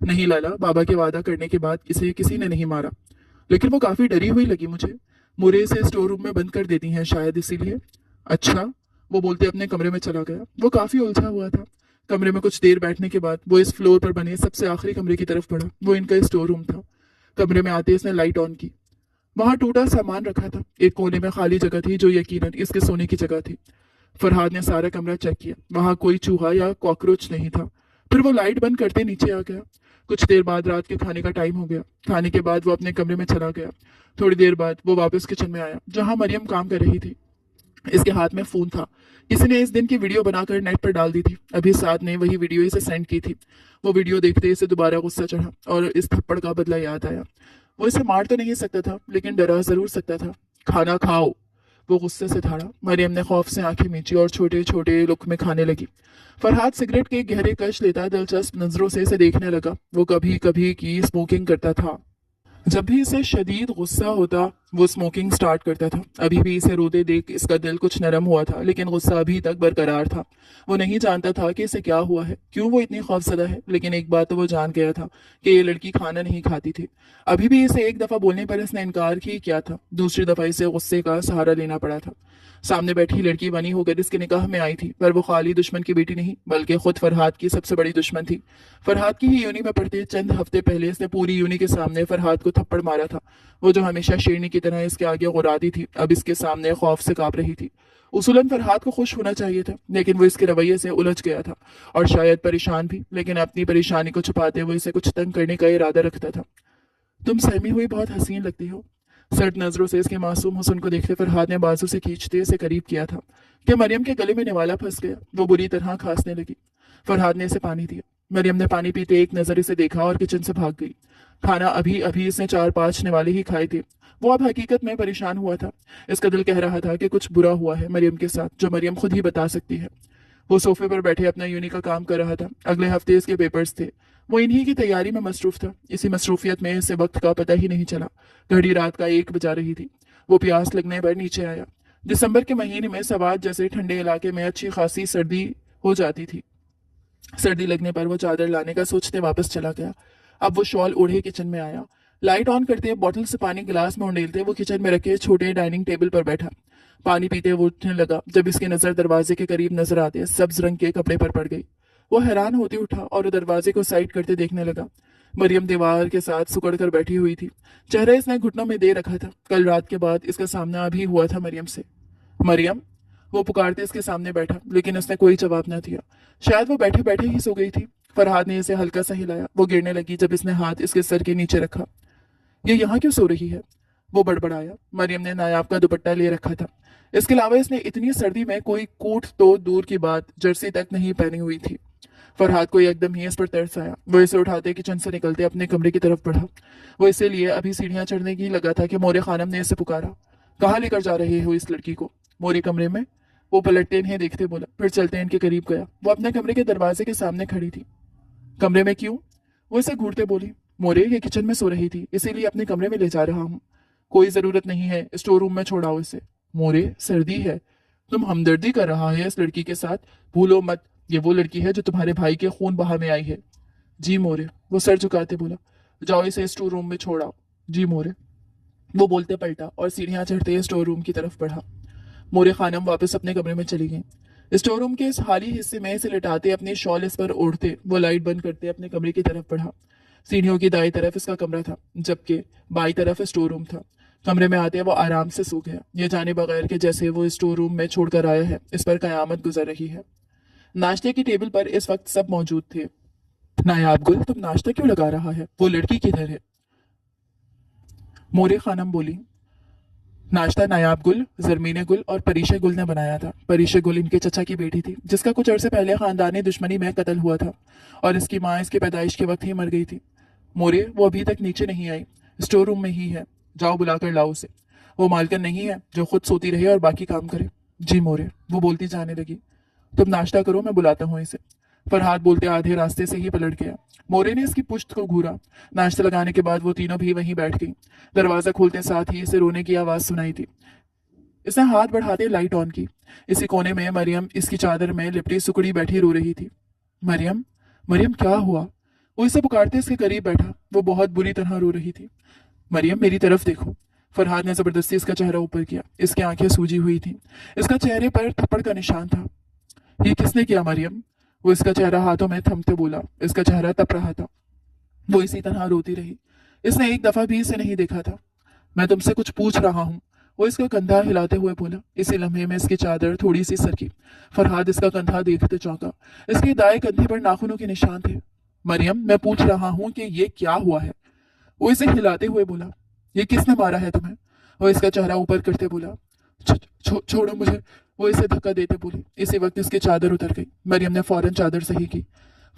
नहीं लाला, बाबा के वादा करने के बाद इसे किसी ने नहीं मारा, लेकिन वो काफी डरी हुई लगी मुझे। मुरे से स्टोर रूम में बंद कर देती हैं शायद, इसीलिए। अच्छा। वो बोलते अपने कमरे में चला गया। वो काफी उलझा हुआ था। कमरे में कुछ देर बैठने के बाद वो इस फ्लोर पर बने सबसे आखिरी कमरे की तरफ बढ़ा। वो इनका स्टोर रूम था। कमरे में आते इसने लाइट ऑन की। वहां टूटा सामान रखा था। एक कोने में खाली जगह थी जो यकीनन इसके सोने की जगह थी। फरहाद ने सारा कमरा चेक किया। वहां कोई चूहा या कॉकरोच नहीं था। फिर वो लाइट बंद करते नीचे आ गया। कुछ देर बाद रात के खाने का टाइम हो गया। खाने के बाद वो अपने कमरे में चला गया। थोड़ी देर बाद वो वापस किचन में आया, जहां मरियम काम कर रही थी। इसके हाथ में फोन था। किसी ने इस दिन की वीडियो बनाकर नेट पर डाल दी थी। अभी साथ ने वही वीडियो इसे सेंड की थी। वो वीडियो देखते इसे दोबारा गुस्सा चढ़ा और इस थप्पड़ का बदला याद आया। वो इसे मार तो नहीं सकता था, लेकिन डरा जरूर सकता था। खाना खाओ। वो गुस्से से थाड़ा। मरियम ने खौफ से आंखें मींची और छोटे छोटे लुक में खाने लगी। फरहाद सिगरेट के गहरे कश लेता दिलचस्प नजरों से इसे देखने लगा। वो कभी कभी की स्मोकिंग करता था। जब भी इसे शदीद गुस्सा होता वो स्मोकिंग स्टार्ट करता था। अभी भी इसे रोते देख इसका दिल कुछ नरम हुआ था, लेकिन गुस्सा अभी तक बरकरार था। वो नहीं जानता था कि इसे क्या हुआ है, क्यों वो इतनी खौफजदा है, लेकिन एक बात तो वो जान गया था कि ये लड़की खाना नहीं खाती थी। अभी भी इसे एक दफा बोलने पर इसने इनकार ही किया था। दूसरी दफा इसे गुस्से का सहारा लेना पड़ा था। सामने बैठी लड़की बनी होकर इसके निकाह में आई थी, पर वो खाली दुश्मन की बेटी नहीं बल्कि खुद फरहाद की सबसे बड़ी दुश्मन थी। फरहाद की ही यूनी में पढ़ते चंद हफ्ते पहले इसने पूरी यूनी के सामने फरहाद को थप्पड़ मारा था। वो जो हमेशा शेरनी की तरह इसके आगे गुर्राती थी, अब इसके सामने खौफ से कांप रही थी। उसूलन फरहाद को खुश होना चाहिए था, लेकिन वो इसके रवैये से उलझ गया था और शायद परेशान भी, लेकिन अपनी परेशानी को छुपाते हुए इसे कुछ तंग करने का इरादा रखता था। तुम सहमी हुई बहुत हसीन लगती हो। सर्द नजरों से इसके मासूम हुस्न को देखते फरहाद ने बाजू से खींचते इसे करीब किया था कि मरियम के गले में निवाला फंस गया। वो बुरी तरह खांसने लगी। फरहाद ने इसे पानी दिया। मरियम ने पानी पीते एक नजर इसे देखा और किचन से भाग गई। खाना अभी अभी इसने 4-5 निवाले ही खाए थे। वो अब हकीकत में परेशान हुआ था। इसका दिल कह रहा था कि कुछ बुरा हुआ है मरियम के साथ, जो मरियम खुद ही बता सकती है। वो सोफे पर बैठे अपना यूनी का काम कर रहा था। अगले हफ्ते इसके पेपर्स थे। वो इन्हीं की तैयारी में मसरूफ था। इसी मसरूफियत में इसे वक्त का पता ही नहीं चला। घड़ी रात का 1 बजा रही थी। वो प्यास लगने पर नीचे आया। दिसंबर के महीने में सवाद जैसे ठंडे इलाके में अच्छी खासी सर्दी हो जाती थी। सर्दी लगने पर वो चादर लाने का सोचते वापस चला गया। अब वो शॉल ओढ़े किचन में आया। लाइट ऑन करते बॉटल से पानी गिलास में उंडेलते वो किचन में रखे छोटे डाइनिंग टेबल पर बैठा। पानी पीते वो उठने लगा जब इसकी नजर दरवाजे के करीब नजर आते सब्ज रंग के कपड़े पर पड़ गई। वो हैरान होते उठा और दरवाजे को साइड करते देखने लगा। मरियम दीवार के साथ सुकड़ कर बैठी हुई थी। चेहरा इसने घुटनों में दे रखा था। कल रात के बाद इसका सामना अभी हुआ था मरियम से। मरियम। वो पुकारते इसके सामने बैठा, लेकिन उसने कोई जवाब न दिया। शायद वो बैठे बैठे ही सो गई थी। फरहाद ने इसे हल्का सा हिलाया। वो गिरने लगी जब इसने हाथ इसके सर के नीचे रखा। ये यहाँ क्यों सो रही है? वो बड़बड़ाया। मरियम ने नायाब का दुपट्टा ले रखा था। इसके अलावा इसने इतनी सर्दी में कोई कोट तो दूर की बात जर्सी तक नहीं पहनी हुई थी। फरहाद को एकदम ही इस पर तरस आया। वो इसे उठाते किचन से निकलते अपने कमरे की तरफ बढ़ा। वो इसे लिए अभी सीढ़ियां चढ़ने की लगा था कि मोरे खानम ने इसे पुकारा। कहाँ लेकर जा रहे हो इस लड़की को? मोरे कमरे में। वो पलटते इन्हें देखते बोला, फिर चलते इनके करीब गया। वो अपने कमरे के दरवाजे के सामने खड़ी थी। कमरे में क्यों? वो इसे घूरते बोली। मोरे ये किचन में सो रही थी, इसीलिए अपने कमरे में ले जा रहा हूँ। कोई जरूरत नहीं है, स्टोर रूम में छोड़ाओ इसे। मोरे, सर्दी है, तुम हमदर्दी कर रहा है इस लड़की के साथ, भूलो मत ये वो लड़की है जो तुम्हारे भाई के खून बहा में आई है। जी मोरे, वो सर झुकाते बोला। जाओ इसे स्टोर रूम में छोड़ाओ। जी मोरे, वो बोलते पलटा और सीढ़ियां चढ़ते स्टोर रूम की तरफ बढ़ा। मोरे खानम वापस अपने कमरे में चली गई। स्टोर रूम के इस खाली हिस्से में इसे लिटाते, अपनी शॉल इस पर ओढ़ते, वो लाइट बंद करते अपने कमरे की तरफ बढ़ा। सीढ़ियों की दाई तरफ इसका कमरा था, जबकि बाई तरफ स्टोर रूम था। कमरे में आते वो आराम से सो गया, ये जाने बगैर के जैसे वो स्टोर रूम में छोड़कर आया है इस पर कयामत गुजर रही है। नाश्ते की टेबल पर इस वक्त सब मौजूद थे। नायाब गुल, तुम नाश्ता क्यों लगा रहा है? वो लड़की किधर है? मोरे खानम बोली। नाश्ता नायाब गुल, जरमीने गुल और परीशे गुल ने बनाया था। परीशे गुल इनके चचा की बेटी थी, जिसका कुछ अरसे पहले खानदानी दुश्मनी में कत्ल हुआ था, और इसकी माँ इसकी पैदाइश के वक्त ही मर गई थी। मोरे, वो अभी तक नीचे नहीं आई, स्टोर रूम में ही है, जाओ बुलाकर लाओ उसे। वो मालकन नहीं है जो खुद सोती रहे और बाकी काम करे। जी मोरे, वो बोलती जाने लगी। तुम नाश्ता करो, मैं बुलाता हूँ इसे। फरहाद बोलते आधे रास्ते से ही पलट गया। मोरे ने इसकी पुश्त को घूरा। नाश्ता लगाने के बाद वो तीनों भी वहीं बैठ गई। दरवाजा खोलते साथ ही इसे रोने की आवाज सुनाई थी। इसने हाथ बढ़ाते लाइट ऑन की। इसी कोने में मरियम इसकी चादर में लिपटी सुकड़ी बैठी रो रही थी। मरियम, मरियम क्या हुआ? वो इसे पुकारते इसके करीब बैठा। वो बहुत बुरी तरह रो रही थी। मरियम, मेरी तरफ देखो। फरहाद ने जबरदस्ती इसका चेहरा ऊपर किया। इसकी आंखें सूजी हुई थी। इसका चेहरे पर थप्पड़ का निशान था। ये किसने किया मरियम? वो इसका चेहरा हाथों में थमते बोला। इसका चेहरा तप रहा था। वो इसी तरह रोती रही। इसने एक दफा भी इसे नहीं देखा था। मैं तुमसे कुछ पूछ रहा हूँ, वो इसका कंधा हिलाते हुए बोला। इसी लम्हे में इसकी चादर थोड़ी सी सरकी। फरहाद इसका कंधा देखते चौंका। इसके दाएं कंधे पर नाखूनों के निशान थे। मरियम, मैं पूछ रहा हूँ कि ये क्या हुआ है? वो इसे हिलाते हुए बोला। ये किसने मारा है तुम्हें? वो इसका चेहरा ऊपर करते बोला। छोड़ो मुझे, वो इसे धक्का देते बोली। इसी वक्त इसकी चादर उतर गई। मरियम ने फौरन चादर सही की।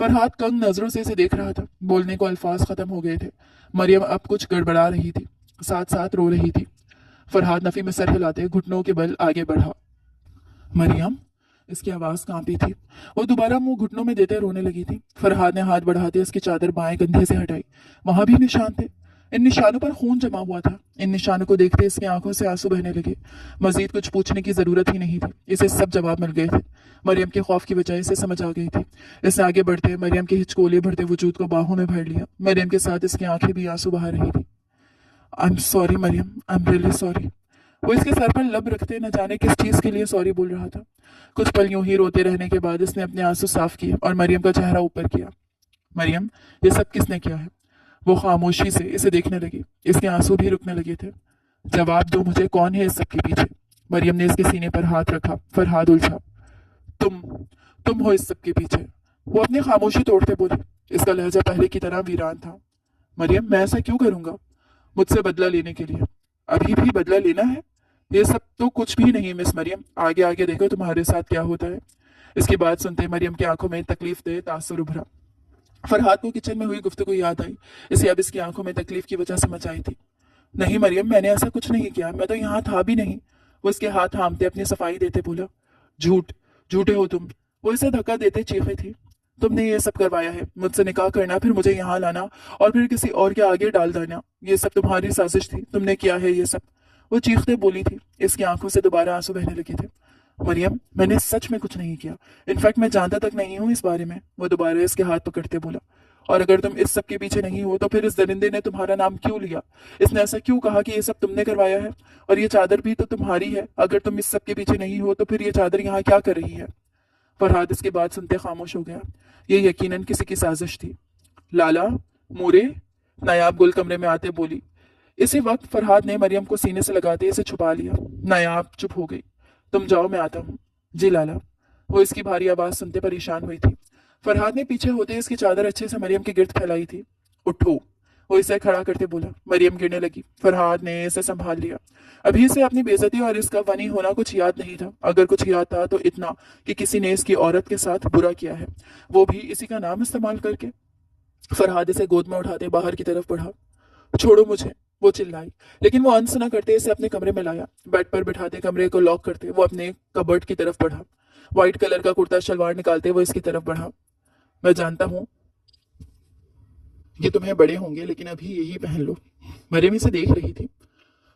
फरहाद कंग नजरों से इसे देख रहा था। बोलने को अल्फाज खत्म हो गए थे। मरियम अब कुछ गड़बड़ा रही थी, साथ साथ रो रही थी। फरहाद नफी में सर हिलाते घुटनों के बल आगे बढ़ा। मरियम, इसकी आवाज कांपी थी। वो दोबारा मुंह घुटनों में देते रोने लगी थी। फरहाद ने हाथ बढ़ाते उसकी चादर बाएं कंधे से हटाई। वहां भी निशान थे। इन निशानों पर खून जमा हुआ था। इन निशानों को देखते इसकी आंखों से आंसू बहने लगे। मजीद कुछ पूछने की जरूरत ही नहीं थी, इसे सब जवाब मिल गए थे। मरियम के खौफ की वजह इसे समझ आ गई थी। इसने आगे बढ़ते मरियम के हिचकोले भरते वजूद को बाहों में भर लिया। मरियम के साथ इसकी आंखें भी आंसू बहा रही थी। I am sorry Maryam, I am really sorry. वो इसके सर पर लब रखते न जाने किस चीज के लिए सॉरी बोल रहा था। कुछ पल यूं ही रोते रहने के बाद इसने अपने आंसू साफ किए और मरियम का चेहरा ऊपर किया। मरियम, ये सब किसने किया है? वो खामोशी से इसे देखने लगी। इसके आंसू भी रुकने लगे थे। जवाब दो मुझे, कौन है इस सब के पीछे? मरियम ने इसके सीने पर हाथ रखा। फरहाद उलझा। तुम तुम हो इस सब के पीछे, वो अपनी खामोशी तोड़ते बोली। इसका लहजा पहले की तरह वीरान था। मरियम, मैं ऐसा क्यों करूंगा? मुझसे बदला लेने के लिए? अभी भी बदला लेना है? ये सब तो कुछ भी नहीं मिस मरियम, आगे आगे देखो तुम्हारे साथ क्या होता है। इसकी बात सुनते मरियम की आंखों में तकलीफ दे तासुर उभरा। फरहाद को किचन में हुई गुफ्तगू याद आई। इसे अब इसकी आंखों में तकलीफ की वजह समझ आई थी। नहीं मरियम, मैंने ऐसा कुछ नहीं किया, मैं तो यहाँ था भी नहीं। वो इसके हाथ थामते अपनी सफाई देते बोला। झूठ, झूठे हो तुम। वो इसे धक्का देते चीखी थी। तुमने ये सब करवाया है, मुझसे निकाह करना, फिर मुझे यहाँ लाना और फिर किसी और के आगे डाल देना। ये सब तुम्हारी साजिश थी, तुमने किया है ये सब। वो चीखते बोली थी। इसकी आंखों से दोबारा आंसू बहने लगे थे। मरियम, मैंने सच में कुछ नहीं किया, इनफैक्ट मैं जानता तक नहीं हूँ इस बारे में। वो दोबारा इसके हाथ पकड़ते बोला। और अगर तुम इस सब के पीछे नहीं हो तो फिर इस दरिंदे ने तुम्हारा नाम क्यों लिया? इसने ऐसा क्यों कहा कि ये सब तुमने करवाया है? और ये चादर भी तो तुम्हारी है। अगर तुम इस सब के पीछे नहीं हो तो फिर ये चादर यहाँ क्या कर रही है? फरहाद इसकी बात सुनते खामोश हो गया। ये यकीनन किसी की साजिश थी। लाला, मोरे, नायाब गुल कमरे में आते बोली। इसी वक्त फरहाद ने मरियम को सीने से लगाते इसे छुपा लिया। नायाब चुप हो गई। तुम जाओ, मैं आता हूँ। जी लाला। वो इसकी भारी आवाज सुनते परेशान हुई थी। फरहाद ने पीछे होते इसकी चादर अच्छे से मरियम के गिर्द फैलाई थी। उठो, वो इसे खड़ा करते बोला। मरियम गिरने लगी। फरहाद ने इसे संभाल लिया। अभी से अपनी बेइज्जती और इसका फनी होना कुछ याद नहीं था। अगर कुछ याद था तो इतना कि किसी ने इसकी औरत के साथ बुरा किया है, वो भी इसी का नाम इस्तेमाल करके। फरहाद इसे गोद में उठाते बाहर की तरफ बढ़ा। छोड़ो मुझे, वो चिल्लाई, लेकिन वो अनसुना करते इसे अपने कमरे में लाया। बेड पर बिठाते कमरे को लॉक करते वो अपने कबर्ड की तरफ बढ़ा। व्हाइट कलर का कुर्ता शलवार निकालते वो इसकी तरफ बढ़ा। मैं जानता हूँ ये तुम्हें बड़े होंगे, लेकिन अभी यही पहन लो। मरियम इसे देख रही थी।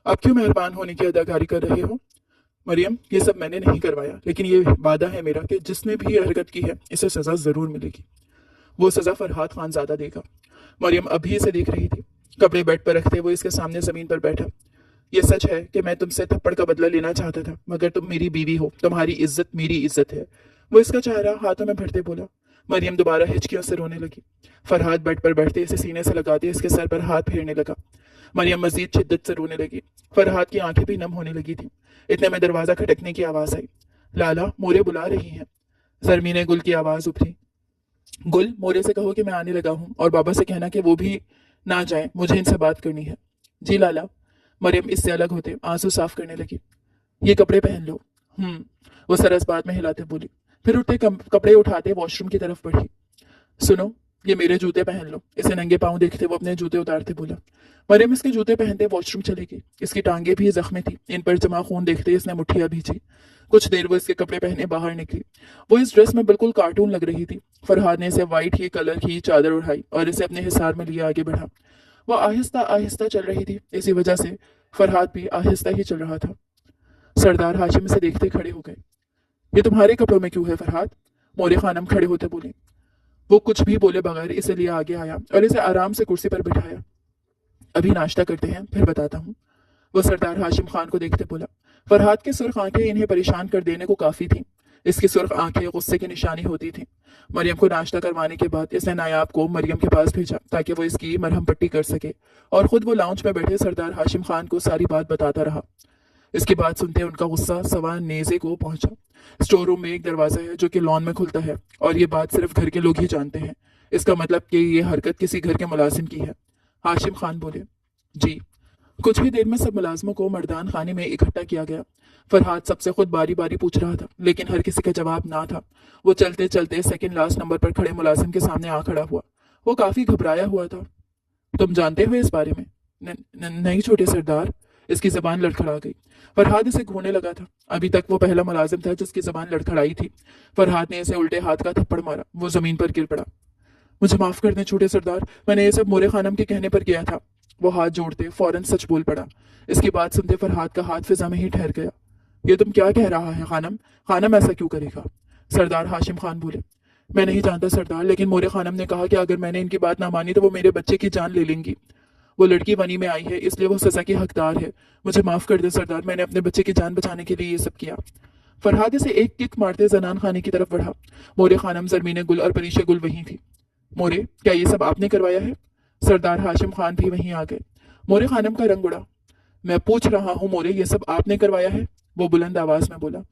अब क्यों मेहरबान होने की अदाकारी कर रहे हो? मरियम, ये सब मैंने नहीं करवाया, लेकिन ये वादा है मेरा कि जिसने भी ये हरकत की है इसे सजा जरूर मिलेगी। वो सजा फरहाद खानजादा देगा। मरियम अभी इसे देख रही थी। कपड़े बेड पर रखते वो इसके सामने जमीन पर बैठा। ये सच है कि मैं तुमसे थप्पड़ का बदला लेना चाहता था, मगर तुम मेरी बीवी हो, तुम्हारी इज्जत मेरी इज्जत है। वो इसका चेहरा हाथों में भरते बोला। मरियम दोबारा हिचकियों से रोने लगी। फरहाद बेड पर बैठते इसे सीने से लगाते इसके सर पर हाथ फेरने लगा। मरियम मजीद शिद्दत से रोने लगी। फरहाद की आंखें भी नम होने लगी थी। इतने में दरवाजा खटकने की आवाज आई। लाला, मोरे बुला रही हैं। जरमीन गुल की आवाज उभरी। गुल, मोरे से कहो कि मैं आने लगा हूँ, और बाबा से कहना कि वो भी ना जाए, मुझे इनसे बात करनी है। जी लाला। मरियम इससे अलग होते आंसू साफ करने लगी। ये कपड़े पहन लो। वो सरस बात में हिलाते बोली। फिर उठते कपड़े उठाते वॉशरूम की तरफ बढ़ी। सुनो, ये मेरे जूते पहन लो। इसे नंगे पांव देखते वो अपने जूते उतारते बोला। मरियम इसके जूते पहनते वॉशरूम चली गई। इसकी टांगे भी जख्मी थी, इन पर जमा खून देखते इसने मुठ्ठियां भींची। कुछ देर वो इसके कपड़े पहने बाहर निकली। वो इस ड्रेस में बिल्कुल कार्टून लग रही थी। फरहाद ने इसे वाइट ही कलर की चादर उठाई और इसे अपने हिसार में लिए आगे बढ़ा। वो आहिस्ता आहिस्ता चल रही थी, इसी वजह से फरहाद भी आहिस्ता ही चल रहा था। सरदार हाशिम इसे देखते खड़े हो गए। ये तुम्हारे कपड़ों में क्यों है फरहाद? मोरे खानम खड़े होते बोले। वो कुछ भी बोले बगैर इसे लिए आगे आया और इसे आराम से कुर्सी पर बिठाया। अभी नाश्ता करते हैं, फिर बताता हूँ। वो सरदार हाशिम खान को देखते बोला। फरहाद की सुर्ख आंखें इन्हें परेशान कर देने को काफी थी। इसकी सुर्ख आंखें गुस्से की निशानी होती थी। मरियम को नाश्ता करवाने के बाद इसने नायाब को मरियम के पास भेजा ताकि वो इसकी मरहम पट्टी कर सके, और खुद वो लाउंज में बैठे सरदार हाशिम खान को सारी बात बताता रहा। इसकी बात सुनते उनका गुस्सा सवा नेजे को पहुंचा। स्टोर रूम में एक दरवाजा है जो कि लॉन में खुलता है, और ये बात सिर्फ घर के लोग ही जानते हैं। इसका मतलब कि ये हरकत किसी घर के मुलाजिम की है। हाशिम खान बोले। जी। कुछ ही देर में सब मुलाजमों को मर्दान खाने में इकट्ठा किया गया। फरहाद सबसे खुद बारी बारी पूछ रहा था, लेकिन हर किसी का जवाब ना था। वो चलते चलते सेकंड लास्ट नंबर पर खड़े मुलाजिम के सामने आ खड़ा हुआ। वो काफी घबराया हुआ था। तुम जानते हो इस बारे में? नहीं छोटे सरदार। इसकी जबान लड़खड़ा गई। फरहाद इसे घूरने लगा था। अभी तक वो पहला मुलाजिम था जिसकी जबान लड़खड़ाई थी। फरहाद ने इसे उल्टे हाथ का थप्पड़ मारा। वो जमीन पर गिर पड़ा। मुझे माफ कर दें छोटे सरदार, मैंने ये सब मोरे खानम के कहने पर किया था। वो हाथ जोड़ते फौरन सच बोल पड़ा। इसकी बात सुनते फरहाद का हाथ फिजा में ही ठहर गया। ये तुम क्या कह रहा है खानम? खानम ऐसा क्यों करेगा? सरदार हाशिम खान बोले। मैं नहीं जानता सरदार, लेकिन मोरे खानम ने कहा कि अगर मैंने इनकी बात ना मानी तो वो मेरे बच्चे की जान ले लेंगी। वो लड़की वनी में आई है, इसलिए वो सजा की हकदार है। मुझे माफ कर दे सरदार, मैंने अपने बच्चे की जान बचाने के लिए ये सब किया। फरहाद इसे एक किक मारते जनान खाने की तरफ बढ़ा। मोरे खानम, जरमीन गुल और परीशे गुल वहीं थी। मोरे, क्या ये सब आपने करवाया है? सरदार हाशिम खान भी वहीं आ गए। मोरे खानम का रंग उड़ा। मैं पूछ रहा हूँ मोरे, ये सब आपने करवाया है? वो बुलंद आवाज में बोला।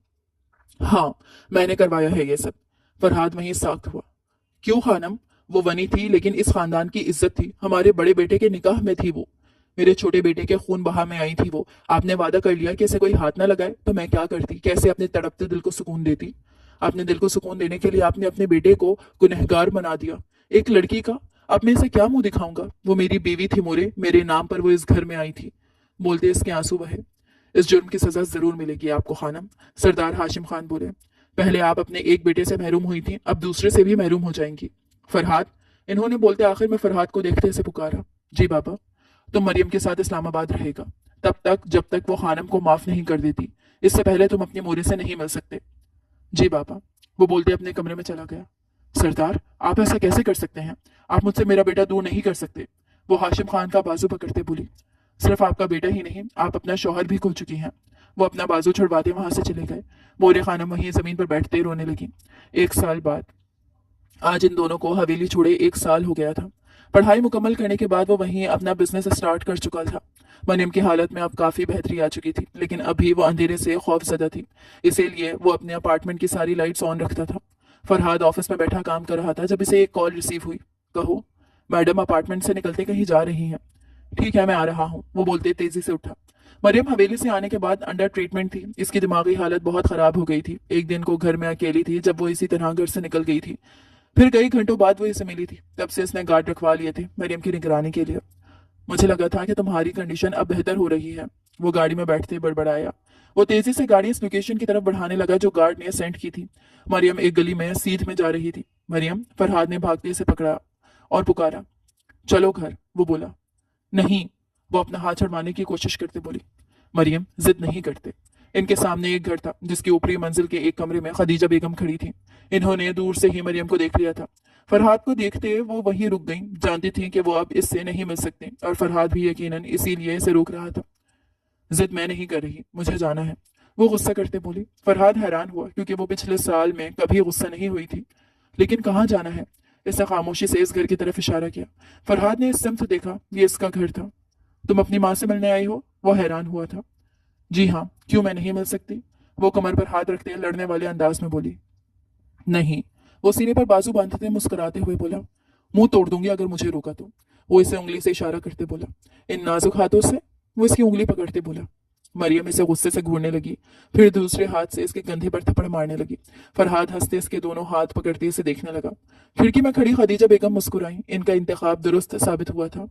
हाँ, मैंने करवाया है ये सब। फरहाद वहीं साख्त हुआ। क्यों खानम? वो वनी थी, लेकिन इस खानदान की इज्जत थी। हमारे बड़े बेटे के निकाह में थी वो। मेरे छोटे बेटे के खून बहा में आई थी वो। आपने वादा कर लिया कि इसे कोई हाथ ना लगाए, तो मैं क्या करती? कैसे अपने तड़पते दिल को सुकून देती? अपने दिल को सुकून देने के लिए आपने अपने बेटे को गुनहगार बना दिया, एक लड़की का। अब मैं इसे क्या मुंह दिखाऊंगा? वो मेरी बीवी थी मोरे, मेरे नाम पर वो इस घर में आई थी। बोलते इसके आंसू बहे। इस जुर्म की सजा जरूर मिलेगी आपको खानम। सरदार हाशिम खान बोले। पहले आप अपने एक बेटे से महरूम हुई थी, अब दूसरे से भी महरूम हो जाएंगी। फरहाद, इन्होंने बोलते आखिर में फरहाद को देखते इसे पुकारा। जी बाबा। तुम मरियम के साथ इस्लामाबाद रहेगा तब तक जब तक वो खानम को माफ नहीं कर देती। इससे पहले तुम अपनी मोरे से नहीं मिल सकते। जी बाबा। वो बोलते अपने कमरे में चला गया। सरदार, आप ऐसा कैसे कर सकते हैं? आप मुझसे मेरा बेटा दूर नहीं कर सकते। वो हाशिम खान का बाजू पकड़ते बोली। सिर्फ आपका बेटा ही नहीं, आप अपना शौहर भी खो चुकी हैं। वो अपना बाजू छुड़वाते वहां से चले गए। मोरे खानम वहीं जमीन पर बैठते रोने लगी। 1 साल बाद आज इन दोनों को हवेली छोड़े 1 साल हो गया था। पढ़ाई मुकम्मल करने के बाद वो वहीं अपना बिजनेस स्टार्ट कर चुका था। मरियम की हालत में अब काफी बेहतरी आ चुकी थी, लेकिन अभी वो अंधेरे से खौफजदा थी। इसीलिए वो अपने अपार्टमेंट की सारी लाइट्स ऑन रखता था। फरहाद ऑफिस में बैठा काम कर रहा था जब इसे एक कॉल रिसीव हुई। कहो, मैडम अपार्टमेंट से निकलते कहीं जा रही हैं? ठीक है, मैं आ रहा हूँ, वो बोलते तेजी से उठा। मरियम हवेली से आने के बाद अंडर ट्रीटमेंट थी। इसकी दिमागी हालत बहुत खराब हो गई थी। एक दिन को घर में अकेली थी जब वो इसी तरह घर से निकल गई थी। फिर कई घंटों बाद वो इसे मिली थी। तब से इसने गार्ड रखवा लिए थे मरियम की निगरानी के लिए। मुझे लगा था कि तुम्हारी कंडीशन अब बेहतर हो रही है, वो गाड़ी में बैठते बड़बड़ाया। वो तेजी से गाड़ी इस लोकेशन की तरफ बढ़ाने लगा जो गार्ड ने सेंड की थी। मरियम एक गली में सीध में जा रही थी। मरियम, फरहाद ने भागते से पकड़ा और पुकारा। चलो घर, वो बोला। नहीं, वो अपना हाथ छुड़वाने की कोशिश करते बोली। मरियम जिद नहीं करते। इनके सामने एक घर था जिसकी ऊपरी मंजिल के एक कमरे में खदीजा बेगम खड़ी थी। इन्होंने दूर से ही मरियम को देख लिया था। फरहाद को देखते वो वहीं रुक गईं, जानती थी कि वो अब इससे नहीं मिल सकते और फरहाद भी यकीनन इसीलिए इसे रोक रहा था। जिद मैं नहीं कर रही, मुझे जाना है, वो गुस्सा करते बोली। फरहाद हैरान हुआ क्योंकि वो पिछले साल में कभी गुस्सा नहीं हुई थी। लेकिन कहाँ जाना है? इसने खामोशी से इस घर की तरफ इशारा किया। फरहाद ने इस सिमत देखा, ये इसका घर था। तुम अपनी माँ से मिलने आई हो? वो हैरान हुआ था। जी हाँ, क्यों मैं नहीं मिल सकती? वो कमर पर हाथ रखते लड़ने वाले अंदाज में बोली। नहीं, वो सीने पर बाजू बांधते मुस्कुराते हुए बोला। मुंह तोड़ दूंगी अगर मुझे रोका तो। वो इसे उंगली से इशारा करते बोला। इन नाजुक हाथों से? वो इसकी उंगली पकड़ते बोला। मरियम इसे गुस्से से घूरने लगी, फिर दूसरे हाथ से इसके कंधे पर थप्पड़ मारने लगी। फरहाद हंसते इसके दोनों हाथ पकड़ते इसे देखने लगा। खिड़की में खड़ी खदीजा बेगम मुस्कुराई। इनका इंतखाब दुरुस्त साबित हुआ था।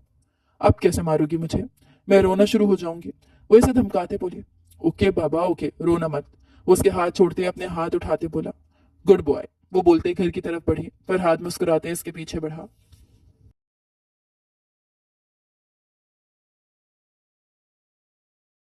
अब कैसे मारोगी मुझे? मैं रोना शुरू हो जाऊंगी, वो इसे धमकाते बोली। ओके बाबा ओके, रोना मत। वो उसके हाथ छोड़ते अपने हाथ उठाते बोला। Good boy. वो बोलते घर की तरफ बढ़ी। फरहाद मुस्कुराते इसके पीछे बढ़ा।